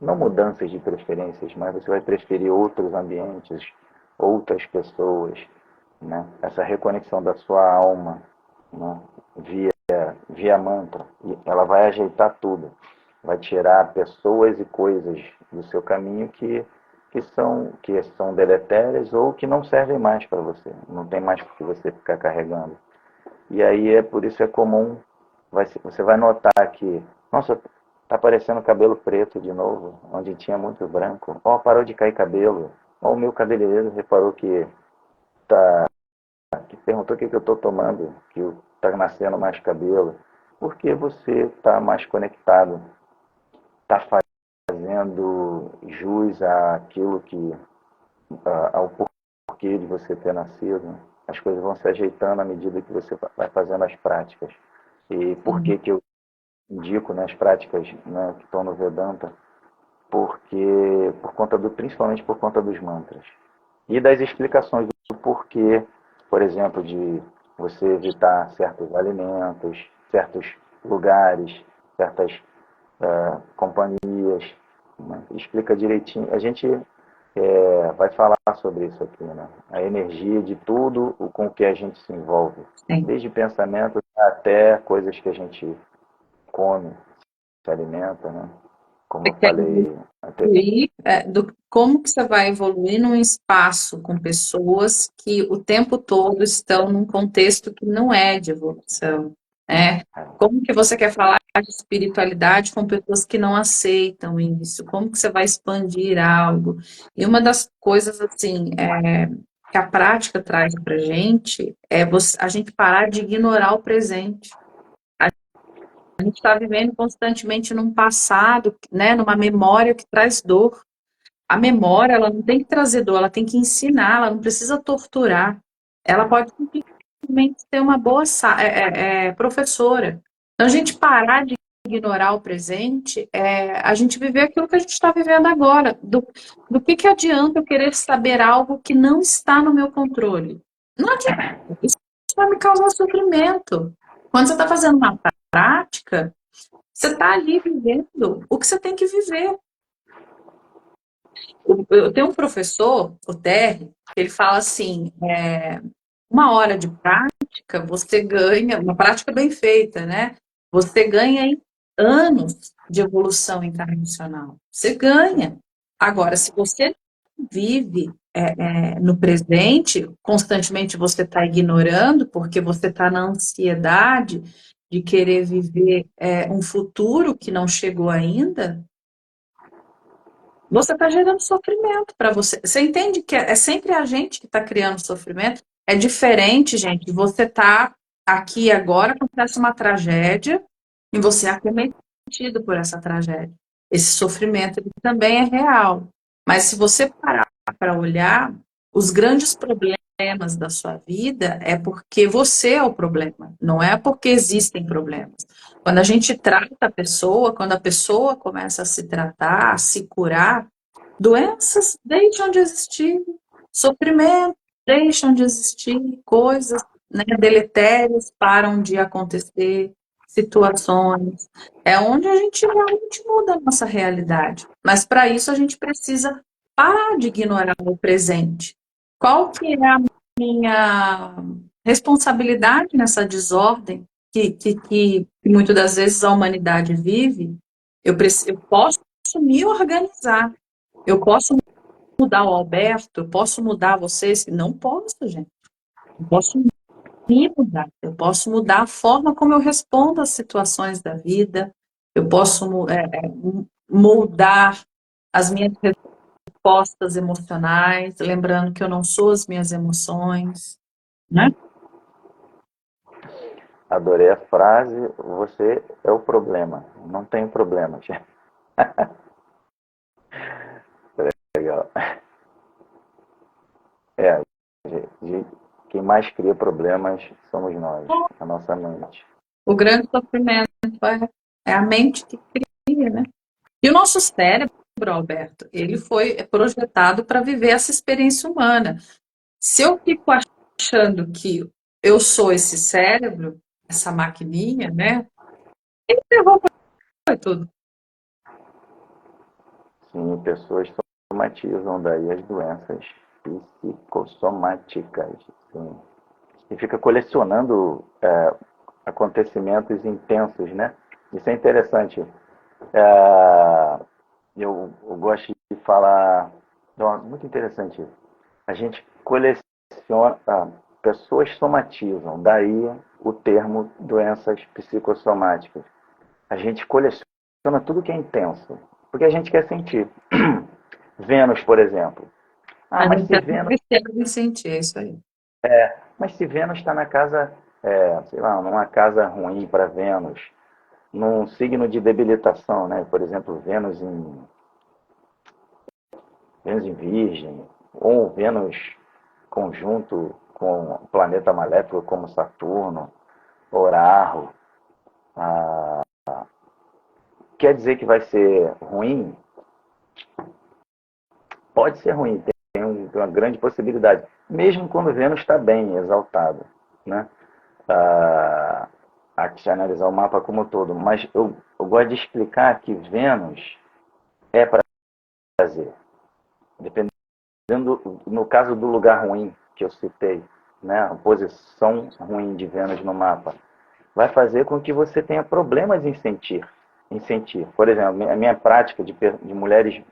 não mudanças de preferências, mas você vai preferir outros ambientes, outras pessoas, né? Essa reconexão da sua alma, né? via mantra, e ela vai ajeitar tudo, vai tirar pessoas e coisas do seu caminho que são deletérias ou que não servem mais para você, não tem mais por que você ficar carregando. E aí por isso é comum, você vai notar que, nossa, tá aparecendo cabelo preto de novo, onde tinha muito branco. Parou de cair cabelo. O meu cabeleireiro reparou que perguntou o que eu estou tomando, que está nascendo mais cabelo. Porque você está mais conectado, está fazendo jus àquilo ao porquê de você ter nascido. As coisas vão se ajeitando à medida que você vai fazendo as práticas. E por que eu indico, né, as práticas, né, que estão no Vedanta? Porque principalmente por conta dos mantras e das explicações do porquê, por exemplo, de você evitar certos alimentos, certos lugares, certas companhias, né? Explica direitinho. A gente vai falar sobre isso aqui, né? A energia de tudo com o que a gente se envolve, Sim. desde pensamentos até coisas que a gente come, se alimenta, né? Como eu falei anteriormente. Como que você vai evoluir num espaço com pessoas que o tempo todo estão num contexto que não é de evolução, né? Como que você quer falar de espiritualidade com pessoas que não aceitam isso? Como que você vai expandir algo? E uma das coisas, assim, que a prática traz pra gente é a gente parar de ignorar o presente. A gente está vivendo constantemente num passado, né, numa memória que traz dor. A memória, ela não tem que trazer dor, ela tem que ensinar, ela não precisa torturar. Ela pode simplesmente ser uma boa professora. Então, a gente parar de ignorar o presente, a gente viver aquilo que a gente está vivendo agora. Do que adianta eu querer saber algo que não está no meu controle? Não adianta. Isso vai me causar sofrimento. Quando você está fazendo uma prática, você está ali vivendo o que você tem que viver. Eu tenho um professor, o Terry, que ele fala assim, 1 hora de prática, você ganha, uma prática bem feita, né? Você ganha em anos de evolução internacional. Você ganha. Agora, se você vive no presente, constantemente você está ignorando, porque você está na ansiedade de querer viver um futuro que não chegou ainda, você está gerando sofrimento para você. Você entende que é sempre a gente que está criando sofrimento? É diferente, gente. Você está aqui agora, acontece uma tragédia e você é acometido por essa tragédia. Esse sofrimento ele também é real. Mas se você parar para olhar, os grandes problemas da sua vida é porque você é o problema, não é porque existem problemas. Quando a gente trata a pessoa, quando a pessoa começa a se tratar, a se curar, doenças deixam de existir, sofrimento deixam de existir, coisas, né, deletérias param de acontecer, situações. É onde a gente realmente muda a nossa realidade. Mas para isso a gente precisa parar de ignorar o presente. Qual que é a minha responsabilidade nessa desordem que muitas das vezes a humanidade vive? Eu posso me organizar, eu posso mudar o Alberto, eu posso mudar vocês? Não posso, gente. Eu posso me mudar. Eu posso mudar a forma como eu respondo às situações da vida. Eu posso moldar as minhas respostas emocionais, lembrando que eu não sou as minhas emoções, né? Adorei a frase, você é o problema. Não tem problema, gente. Legal. É, quem mais cria problemas somos nós, a nossa mente. O grande sofrimento é a mente que cria, né? E o nosso cérebro, Alberto, ele foi projetado para viver essa experiência humana. Se eu fico achando que eu sou esse cérebro, essa maquininha, né? Ele ferrou com tudo. Sim, pessoas somatizam daí as doenças psicossomáticas. Sim. E fica colecionando acontecimentos intensos, né? Isso é interessante. Eu gosto de falar. Muito interessante isso. A gente coleciona. Pessoas somatizam, daí o termo doenças psicossomáticas. A gente coleciona tudo que é intenso, porque a gente quer sentir. Vênus, por exemplo. A Mas gente se até Vênus, precisa sentir isso aí. mas se Vênus está na casa, sei lá, numa casa ruim para Vênus, num signo de debilitação, né? Por exemplo, Vênus em Virgem, ou Vênus conjunto com o planeta maléfico como Saturno, Orarro, quer dizer que vai ser ruim? Pode ser ruim, tem uma grande possibilidade, mesmo quando Vênus está bem, exaltado, né? Há que se analisar o mapa como um todo, mas eu gosto de explicar que Vênus é prazer, dependendo, no caso do lugar ruim que eu citei, né? A posição ruim de Vênus no mapa, vai fazer com que você tenha problemas em sentir. Por exemplo, a minha prática de mulheres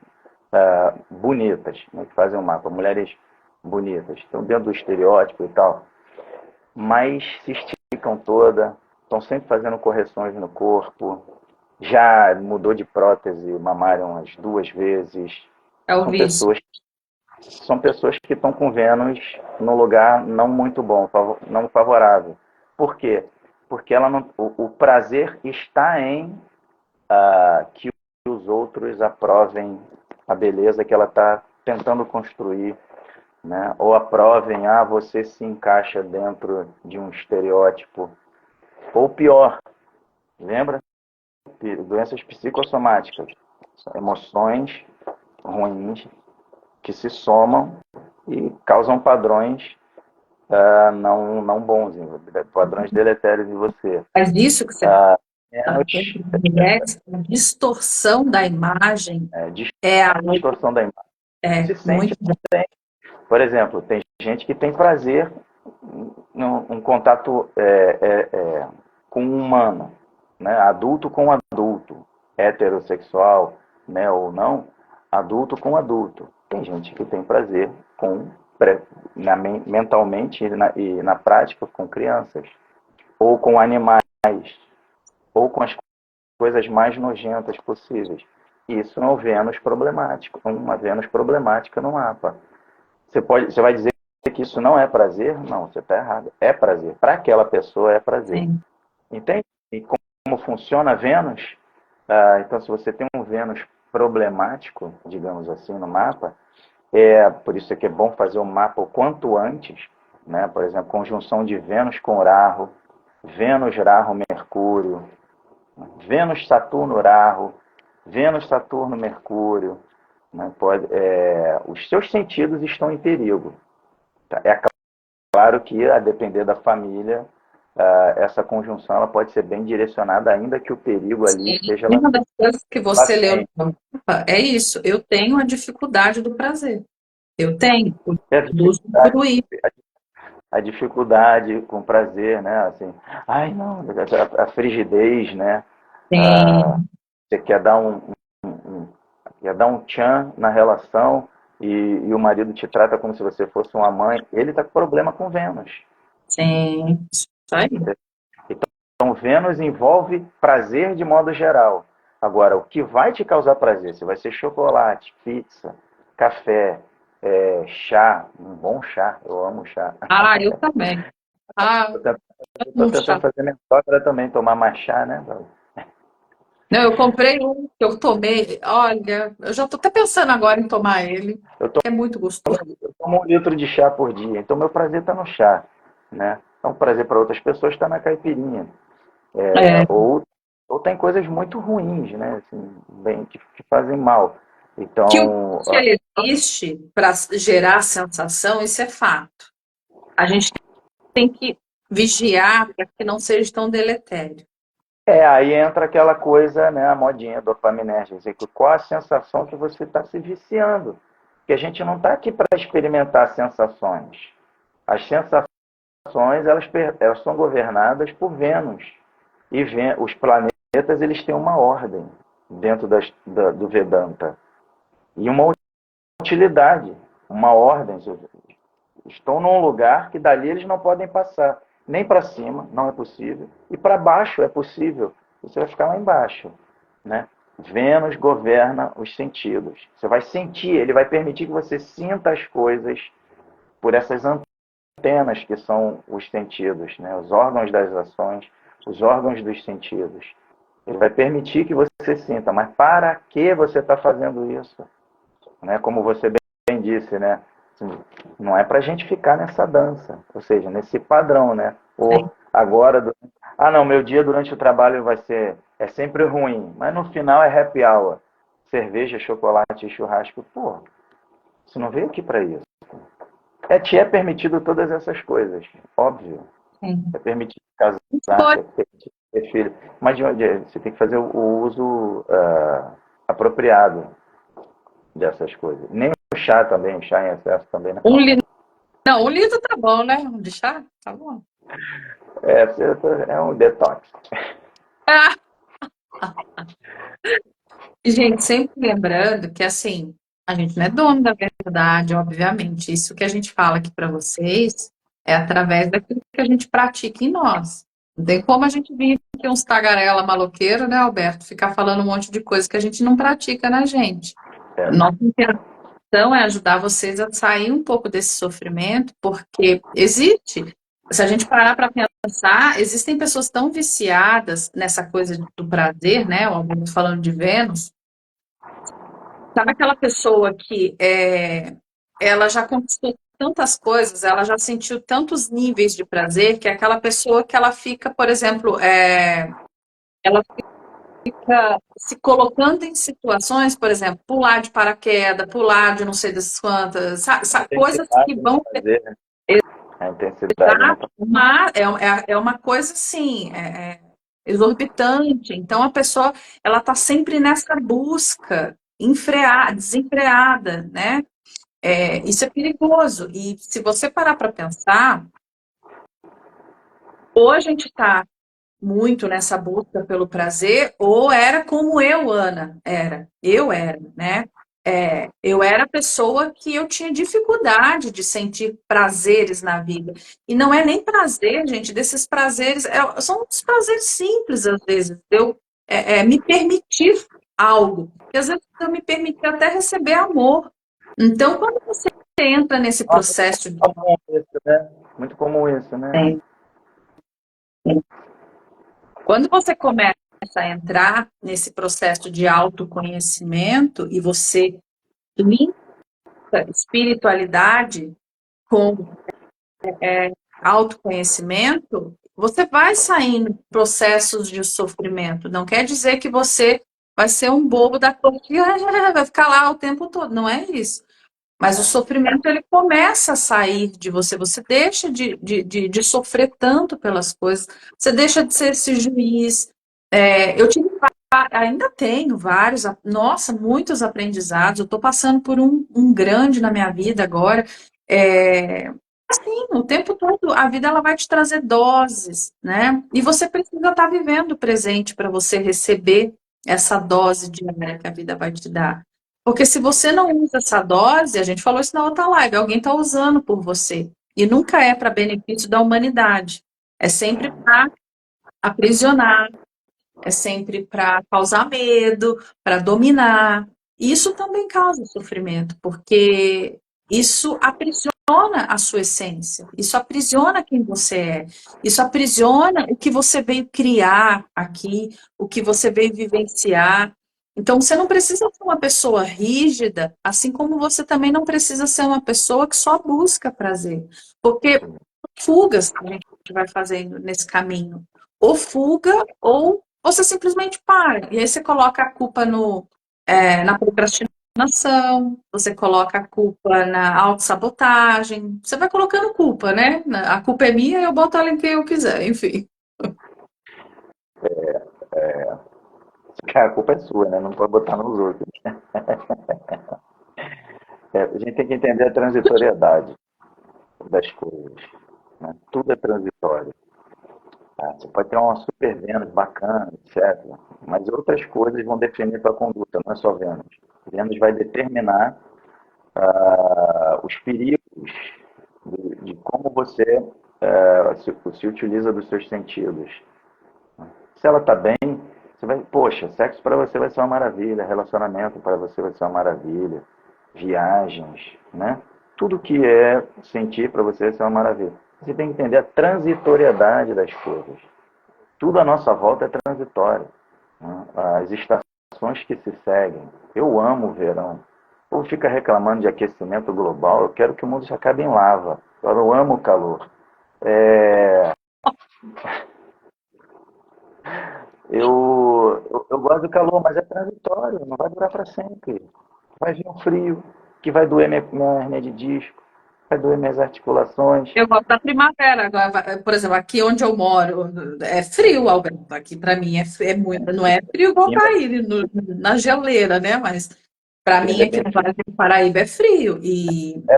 bonitas, né, que fazem o mapa, mulheres bonitas, estão dentro do estereótipo e tal, mas se esticam toda, estão sempre fazendo correções no corpo, já mudou de prótese mamária umas 2 vezes. É o São vício. pessoas, são pessoas que estão com Vênus no lugar não muito bom, não favorável. Por quê? Porque ela não, o prazer está em que os outros aprovem a beleza que ela está tentando construir, né? Ou aprovem, você se encaixa dentro de um estereótipo. Ou pior, lembra? Doenças psicossomáticas, são emoções ruins que se somam e causam padrões não bons, padrões deletérios em você. Mas isso que você fala, Menos mulheres, a distorção da imagem é algo distorção da imagem. Se sente, muito. por exemplo, tem gente que tem prazer um contato com um humano, né? Adulto com adulto, heterossexual, né, ou não, adulto com adulto. Tem gente que tem prazer mentalmente e na prática com crianças, ou com animais, ou com as coisas mais nojentas possíveis. Isso é um Vênus problemático, uma Vênus problemática no mapa. Você vai dizer que isso não é prazer? Não, você está errado. É prazer. Para aquela pessoa é prazer. Sim. Entende? E como funciona Vênus? Então, se você tem um Vênus problemático, digamos assim, no mapa, por isso é que é bom fazer o mapa o quanto antes, né? Por exemplo, conjunção de Vênus com Rahu, Vênus, Rahu, Mercúrio, Vênus, Saturno, Rahu, Vênus, Saturno, Mercúrio, né? Os seus sentidos estão em perigo. É claro que, a depender da família, essa conjunção ela pode ser bem direcionada, ainda que o perigo ali Sim. esteja Uma das coisas que você leu latente. no mapa é isso. Eu tenho a dificuldade do prazer. Eu tenho, É a do dificuldade, usufruir. a dificuldade com prazer, né? Assim, ai não, a frigidez, né? Ah, Sim, você quer dar um tchan na relação e o marido te trata como se você fosse uma mãe, ele está com problema com Vênus. sim, isso aí. Então, Vênus envolve prazer de modo geral. Agora, o que vai te causar prazer? Se vai ser chocolate, pizza, café, chá, um bom chá, eu amo chá. Ah, eu também. Ah, Estou amo tentando chá. fazer minha sogra também tomar mais chá, né? Não, eu comprei um que eu tomei. Olha, eu já tô até pensando agora em tomar ele. Eu É muito gostoso. tomo 1 litro de chá por dia, então meu prazer está no chá, né? Então, o prazer para outras pessoas está na caipirinha. É, Ou tem coisas muito ruins, né? Assim, bem, que fazem mal. que o Então, que ele existe para gerar sensação, isso é fato. A gente tem que vigiar para que não seja tão deletério. aí entra aquela coisa, né, a modinha dopaminérgica, dizer, qual a sensação que você está se viciando? Porque a gente não está aqui para experimentar sensações. As sensações, elas são governadas por Vênus. E os planetas, eles têm uma ordem dentro do Vedanta. E uma utilidade, uma ordem. Estão num lugar que dali eles não podem passar. Nem para cima, não é possível. E para baixo é possível. Você vai ficar lá embaixo. Né? Vênus governa os sentidos. Você vai sentir, ele vai permitir que você sinta as coisas por essas antenas que são os sentidos, né? Os órgãos das ações, os órgãos dos sentidos. Ele vai permitir que você sinta, mas para que você está fazendo isso? Né? Como você bem disse, né? Não é para a gente ficar nessa dança, ou seja, nesse padrão, né? Ou agora, não, meu dia durante o trabalho é sempre ruim, mas no final é happy hour, cerveja, chocolate e churrasco. Pô, você não veio aqui para isso. Te é permitido todas essas coisas, óbvio. Sim. É permitido casar, Pode. é permitido ter filho, mas você tem que fazer o uso apropriado dessas coisas. Nem o chá também, o chá em excesso também não é Um bom. litro, não, um litro tá bom, né? De chá? Tá bom. É um detox. Ah, gente, sempre lembrando que assim, a gente não é dono da verdade, obviamente. Isso que a gente fala aqui para vocês é através daquilo que a gente pratica em nós. Não tem como a gente vir aqui uns tagarela maloqueiro, né, Alberto? Ficar falando um monte de coisa que a gente não pratica na gente. É, Nossa intenção é ajudar vocês a sair um pouco desse sofrimento, porque existe. Se a gente parar para pensar, existem pessoas tão viciadas nessa coisa do prazer, né? O Alberto falando de Vênus. Sabe aquela pessoa que ela já conquistou tantas coisas, ela já sentiu tantos níveis de prazer, que é aquela pessoa que ela fica, por exemplo, ela fica se colocando em situações, por exemplo, pular de paraquedas, pular de não sei das quantas, coisas que intensidade no vão prazer, né? A intensidade no dar prazer. é uma coisa assim, exorbitante. Então a pessoa ela está sempre nessa busca desenfreada, né? Isso é perigoso. E se você parar para pensar, ou a gente está muito nessa busca pelo prazer, ou era como eu, Ana, era. Eu era, né? Eu era a pessoa que eu tinha dificuldade de sentir prazeres na vida. E não é nem prazer, gente, desses prazeres, são uns prazeres simples, às vezes. Me permitir algo. E às vezes eu me permiti até receber amor. Então, quando você entra nesse Nossa, processo de. muito comum isso, né? Muito comum isso, né? Quando você começa a entrar nesse processo de autoconhecimento e você linka espiritualidade com autoconhecimento, você vai saindo de processos de sofrimento. Não quer dizer que você vai ser um bobo da corte que vai ficar lá o tempo todo. Não é isso. Mas o sofrimento, ele começa a sair de você. Você deixa de sofrer tanto pelas coisas. Você deixa de ser esse juiz. Eu tive, ainda tenho vários, nossa, muitos aprendizados. Eu estou passando por um grande na minha vida agora. Assim, o tempo todo, a vida ela vai te trazer doses, né? E você precisa estar vivendo o presente para você receber essa dose diária que a vida vai te dar. Porque se você não usa essa dose, a gente falou isso na outra live, alguém está usando por você. E nunca é para benefício da humanidade. É sempre para aprisionar, é sempre para causar medo, para dominar. E isso também causa sofrimento, porque isso aprisiona a sua essência, isso aprisiona quem você é, isso aprisiona o que você veio criar aqui, o que você veio vivenciar. Então, você não precisa ser uma pessoa rígida, assim como você também não precisa ser uma pessoa que só busca prazer. Porque fugas que a gente vai fazendo nesse caminho. Ou fuga, ou você simplesmente para. E aí você coloca a culpa na procrastinação, você coloca a culpa na autossabotagem. Você vai colocando culpa, né? A culpa é minha, eu boto ela em quem eu quiser, enfim. Cara, a culpa é sua, né? Não pode botar nos outros. A gente tem que entender a transitoriedade das coisas, né? Tudo é transitório. Tá? Você pode ter uma super Vênus bacana, etc. Mas outras coisas vão definir tua conduta, não é só Vênus. Vênus vai determinar os perigos de como você se utiliza dos seus sentidos. Se ela está bem, você vai, poxa, sexo para você vai ser uma maravilha, relacionamento para você vai ser uma maravilha, viagens, né? Tudo que é sentir para você vai ser uma maravilha. Você tem que entender a transitoriedade das coisas. Tudo à nossa volta é transitório, né? As estações que se seguem. Eu amo o verão. O povo fica reclamando de aquecimento global. Eu quero que o mundo se acabe em lava. Eu amo o calor. Eu gosto do calor, mas é transitório, não vai durar para sempre. Vai vir um frio, que vai doer minha hernia de disco, vai doer minhas articulações. Eu gosto da primavera. Agora, por exemplo, aqui onde eu moro, é frio, Alberto. Aqui para mim é muito, não é frio igual Clima, tá aí na geleira, né? Mas para mim clima é aqui bem no frio. Brasil, Paraíba é frio. E É,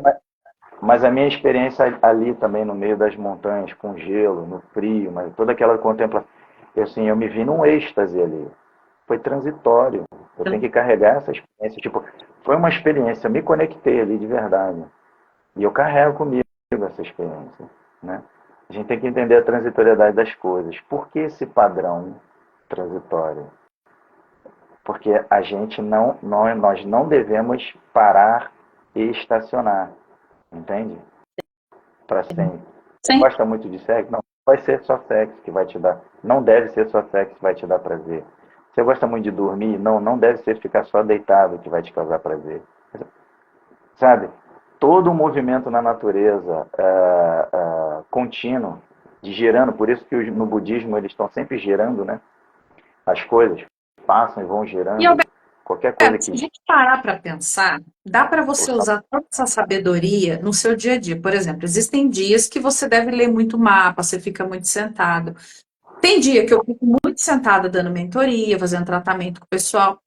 mas a minha experiência ali também no meio das montanhas, com gelo, no frio, mas toda aquela contemplação, assim, eu me vi num êxtase ali. Foi transitório. Eu tenho que carregar essa experiência. Tipo, foi uma experiência, eu me conectei ali de verdade. E eu carrego comigo essa experiência, né? A gente tem que entender a transitoriedade das coisas. Por que esse padrão transitório? Porque a gente nós não devemos parar e estacionar, entende? Para sempre. Você sim, gosta muito de sexo? Não vai ser só sexo que vai te dar. Não deve ser só sexo que vai te dar prazer. Você gosta muito de dormir? Não deve ser ficar só deitado que vai te causar prazer. Sabe? Todo o movimento na natureza contínuo, de girando, por isso que no budismo eles estão sempre girando, né? As coisas passam e vão e girando. Qualquer coisa se a que. gente parar para pensar, dá para você usar toda essa sabedoria no seu dia a dia. Por exemplo, existem dias que você deve ler muito mapa, você fica muito sentado. Tem dia que eu fico muito sentada dando mentoria, fazendo tratamento com o pessoal.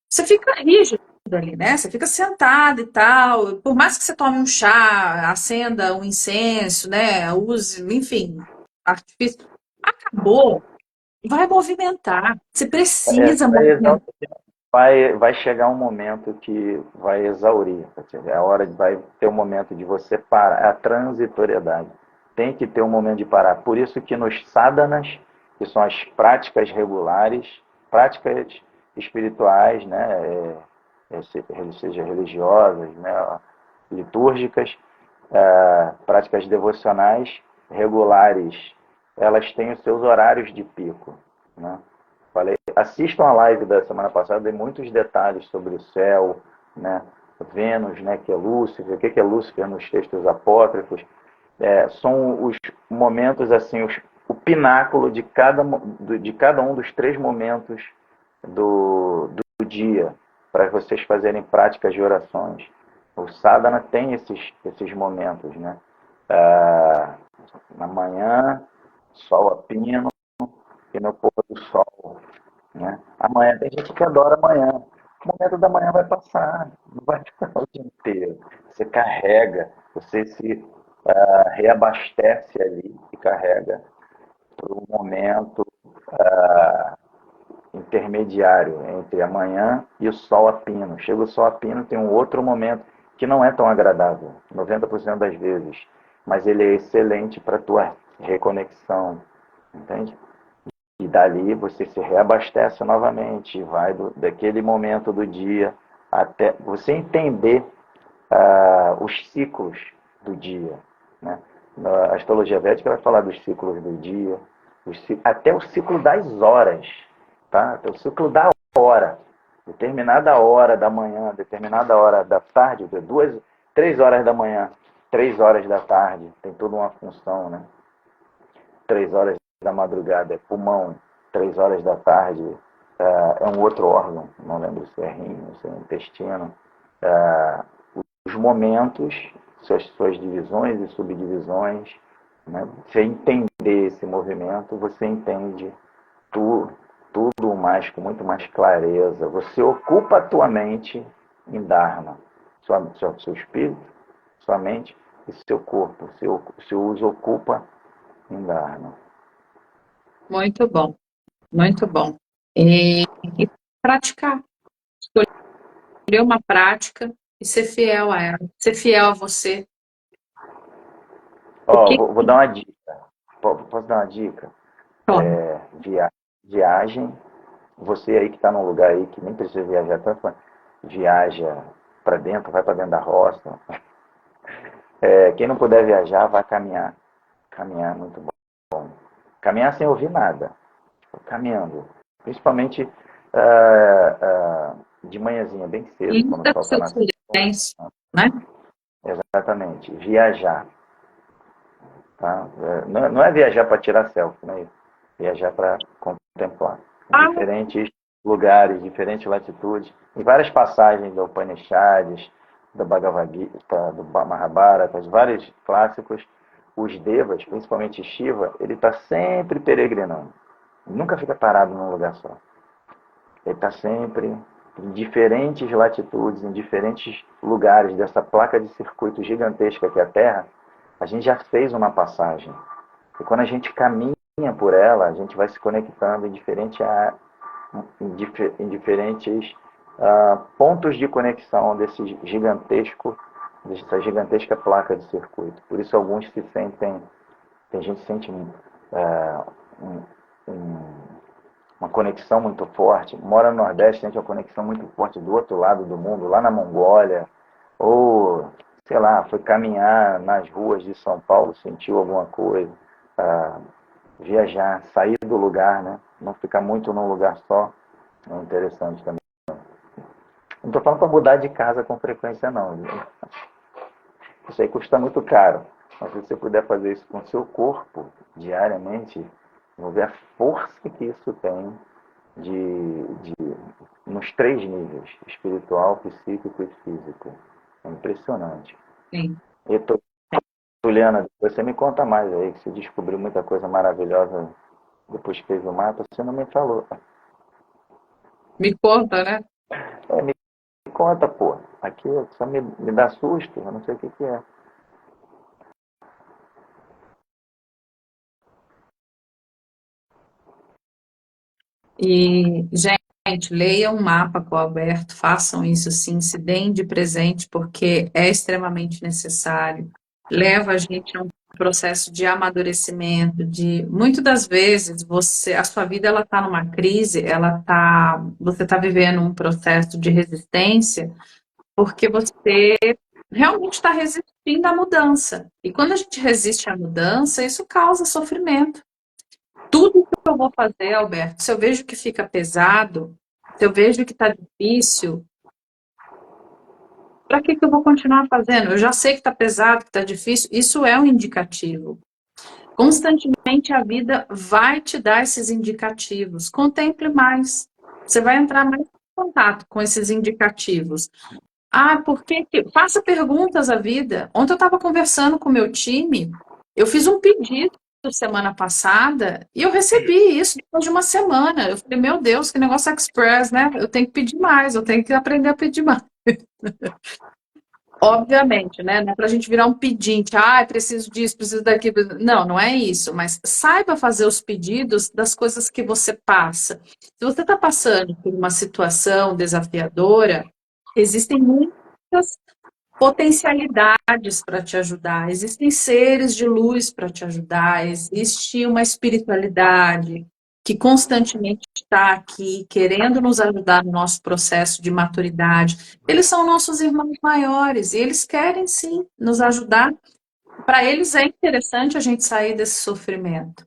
Você fica rígido ali, né? Você fica sentado e tal. Por mais que você tome um chá, acenda um incenso, né? Use, enfim, artifício. Acabou. Vai movimentar. Você precisa movimentar. Vai chegar um momento que vai exaurir. É a hora vai ter um momento de você parar. É a transitoriedade. Tem que ter um momento de parar. Por isso que nos sadhanas, que são as práticas regulares, práticas espirituais, né, seja religiosas, né, litúrgicas, práticas devocionais regulares, elas têm os seus horários de pico, né? Assistam a live da semana passada, dei muitos detalhes sobre o céu, né? Vênus, né, que é Lúcifer, o que é Lúcifer nos textos apócrifos. São os momentos, assim, o pináculo de cada um dos três momentos do dia, para vocês fazerem práticas de orações. O sadhana tem esses momentos, né? Na manhã, sol a pino e no pôr do sol, né? Amanhã, tem gente que adora amanhã. O momento da manhã vai passar, não vai ficar o dia inteiro. Você carrega, você se reabastece ali e carrega para um momento intermediário entre amanhã e o sol a pino. Chega o sol a pino, tem um outro momento que não é tão agradável, 90% das vezes, mas ele é excelente para a tua reconexão, entende? E dali você se reabastece novamente, vai daquele momento do dia até você entender os ciclos do dia, né? Na astrologia védica vai falar dos ciclos do dia, até o ciclo das horas, tá? Até o ciclo da hora. Determinada hora da manhã, determinada hora da tarde, 3 horas da manhã, 3 horas da tarde, tem toda uma função, né? 3 horas da madrugada é pulmão, 3 horas da tarde é um outro órgão, não lembro se é rim, se é intestino. Os momentos, suas divisões e subdivisões, né? Você entender esse movimento, você entende tudo mais, com muito mais clareza. Você ocupa a tua mente em Dharma, seu espírito, sua mente e seu corpo. Seu uso ocupa em Dharma. Muito bom, muito bom. E praticar, escolher uma prática e ser fiel a ela, ser fiel a você. Vou dar uma dica. Posso dar uma dica? Viagem. Você aí que está num lugar aí que nem precisa viajar tanto, viaja para dentro, vai para dentro da roça. Quem não puder viajar, vai caminhar. Caminhar é muito bom. Caminhar sem ouvir nada. Caminhando. Principalmente de manhãzinha, bem cedo, quando o sol está nascendo. Né? Exatamente. Viajar. Tá? Não é viajar para tirar selfie, né? Viajar para contemplar. Em diferentes lugares, diferentes latitudes. Em várias passagens da Upanishads, da Bhagavad Gita, do Mahabharata, vários clássicos, os devas, principalmente Shiva, ele está sempre peregrinando. Ele nunca fica parado num lugar só. Ele está sempre em diferentes latitudes, em diferentes lugares dessa placa de circuito gigantesca que é a Terra. A gente já fez uma passagem. E quando a gente caminha por ela, a gente vai se conectando em diferentes pontos de conexão dessa gigantesca placa de circuito. Por isso alguns se sentem, tem gente que sente uma conexão muito forte, mora no Nordeste, sente uma conexão muito forte do outro lado do mundo, lá na Mongólia, ou, sei lá, foi caminhar nas ruas de São Paulo, sentiu alguma coisa, viajar, sair do lugar, né? Não ficar muito num lugar só, é interessante também. Não estou falando para mudar de casa com frequência, não. Isso aí custa muito caro. Mas se você puder fazer isso com o seu corpo, diariamente, vão ver a força que isso tem nos 3 níveis, espiritual, psíquico e físico. É impressionante. Sim. E Juliana, depois você me conta mais aí, que você descobriu muita coisa maravilhosa depois que fez o mapa, você não me falou. Me conta, né? Me conta, pô. Aqui só me dá susto, eu não sei o que é. E, gente, leiam um mapa com o Alberto, façam isso sim, se deem de presente, porque é extremamente necessário. Leva a gente a um processo de amadurecimento, muitas das vezes a sua vida ela está numa crise, você está vivendo um processo de resistência, porque você realmente está resistindo à mudança. E quando a gente resiste à mudança, isso causa sofrimento. Tudo que eu vou fazer, Alberto, se eu vejo que fica pesado, se eu vejo que está difícil, para que eu vou continuar fazendo? Eu já sei que está pesado, que está difícil, isso é um indicativo. Constantemente a vida vai te dar esses indicativos. Contemple mais. Você vai entrar mais em contato com esses indicativos. Por que que... Faça perguntas à vida. Ontem eu estava conversando com o meu time, eu fiz um pedido semana passada e eu recebi isso depois de uma semana. Eu falei, meu Deus, que negócio express, né? Eu tenho que pedir mais, eu tenho que aprender a pedir mais. Obviamente, né? Não é para a gente virar um pedinte, preciso disso, preciso daquilo. Não, não é isso, mas saiba fazer os pedidos das coisas que você passa. Se você está passando por uma situação desafiadora, existem muitas potencialidades para te ajudar, existem seres de luz para te ajudar, existe uma espiritualidade que constantemente está aqui, querendo nos ajudar no nosso processo de maturidade. Eles são nossos irmãos maiores e eles querem sim nos ajudar. Para eles é interessante a gente sair desse sofrimento.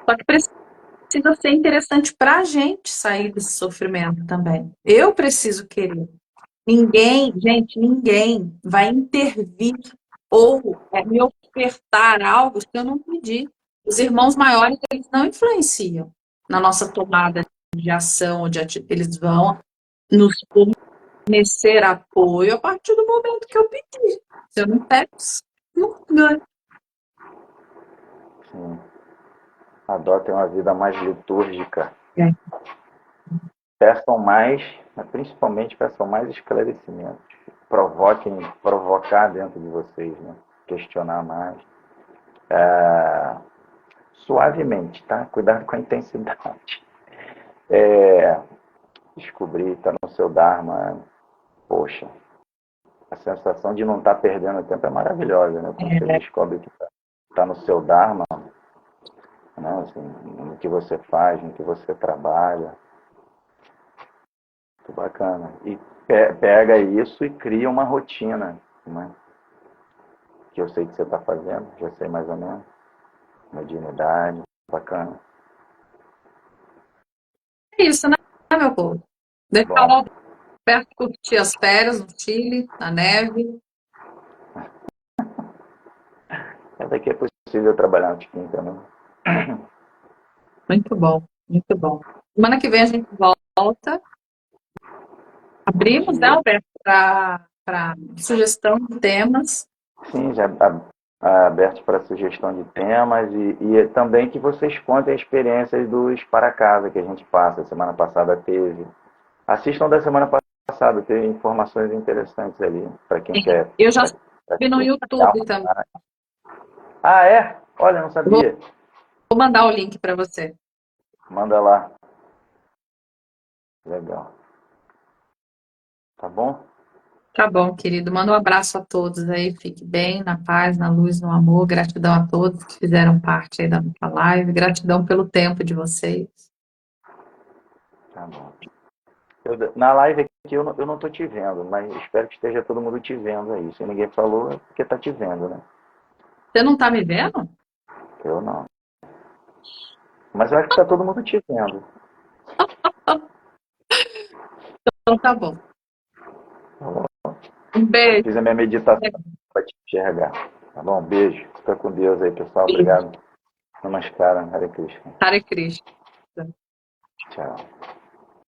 Só que precisa ser interessante para a gente sair desse sofrimento também. Eu preciso querer. Ninguém, gente, ninguém vai intervir ou me ofertar algo que eu não pedi. Os irmãos maiores, eles não influenciam na nossa tomada de ação ou de atitude. Eles vão nos fornecer apoio a partir do momento que eu pedi. Se eu não peço, não ganho. Sim. Adotem uma vida mais litúrgica. É. Peçam mais, mas principalmente peçam mais esclarecimentos. Provocar dentro de vocês, né? Questionar mais. Suavemente, tá? Cuidado com a intensidade. Descobrir, tá no seu Dharma. Poxa, a sensação de não estar perdendo tempo é maravilhosa, né? Quando você descobre que tá no seu Dharma, né? Assim, no que você faz, no que você trabalha. Muito bacana. E pega isso e cria uma rotina, né? Que eu sei que você está fazendo, já sei mais ou menos. Mediunidade, bacana. É isso, né, meu povo? Deixa Bom, eu perto curtir as férias no Chile, na neve. daqui é possível trabalhar no quinta, né? Muito bom, muito bom. Semana que vem a gente volta. Abrimos, né, Alberto, para sugestão de temas. Sim, já aberto para sugestão de temas e também que vocês contem experiências dos para casa que a gente passa. Semana passada teve. Assistam da semana passada, teve informações interessantes ali, para quem quer. Eu já vi no YouTube também. Ah, é? Olha, não sabia. Vou mandar o link para você. Manda lá. Legal. Tá bom? Tá bom, querido. Manda um abraço a todos aí. Fique bem, na paz, na luz, no amor. Gratidão a todos que fizeram parte aí da nossa live. Gratidão pelo tempo de vocês. Tá bom. Na live aqui eu não tô te vendo, mas espero que esteja todo mundo te vendo aí. Se ninguém falou, é porque tá te vendo, né? Você não tá me vendo? Eu não. Mas eu acho que tá todo mundo te vendo. Então tá bom. Tá bom? Um beijo. Fiz a minha meditação para te enxergar. Tá bom? Beijo. Fica com Deus aí, pessoal. Obrigado. Namaskara. Hare Krishna. Hare Krishna. Tchau.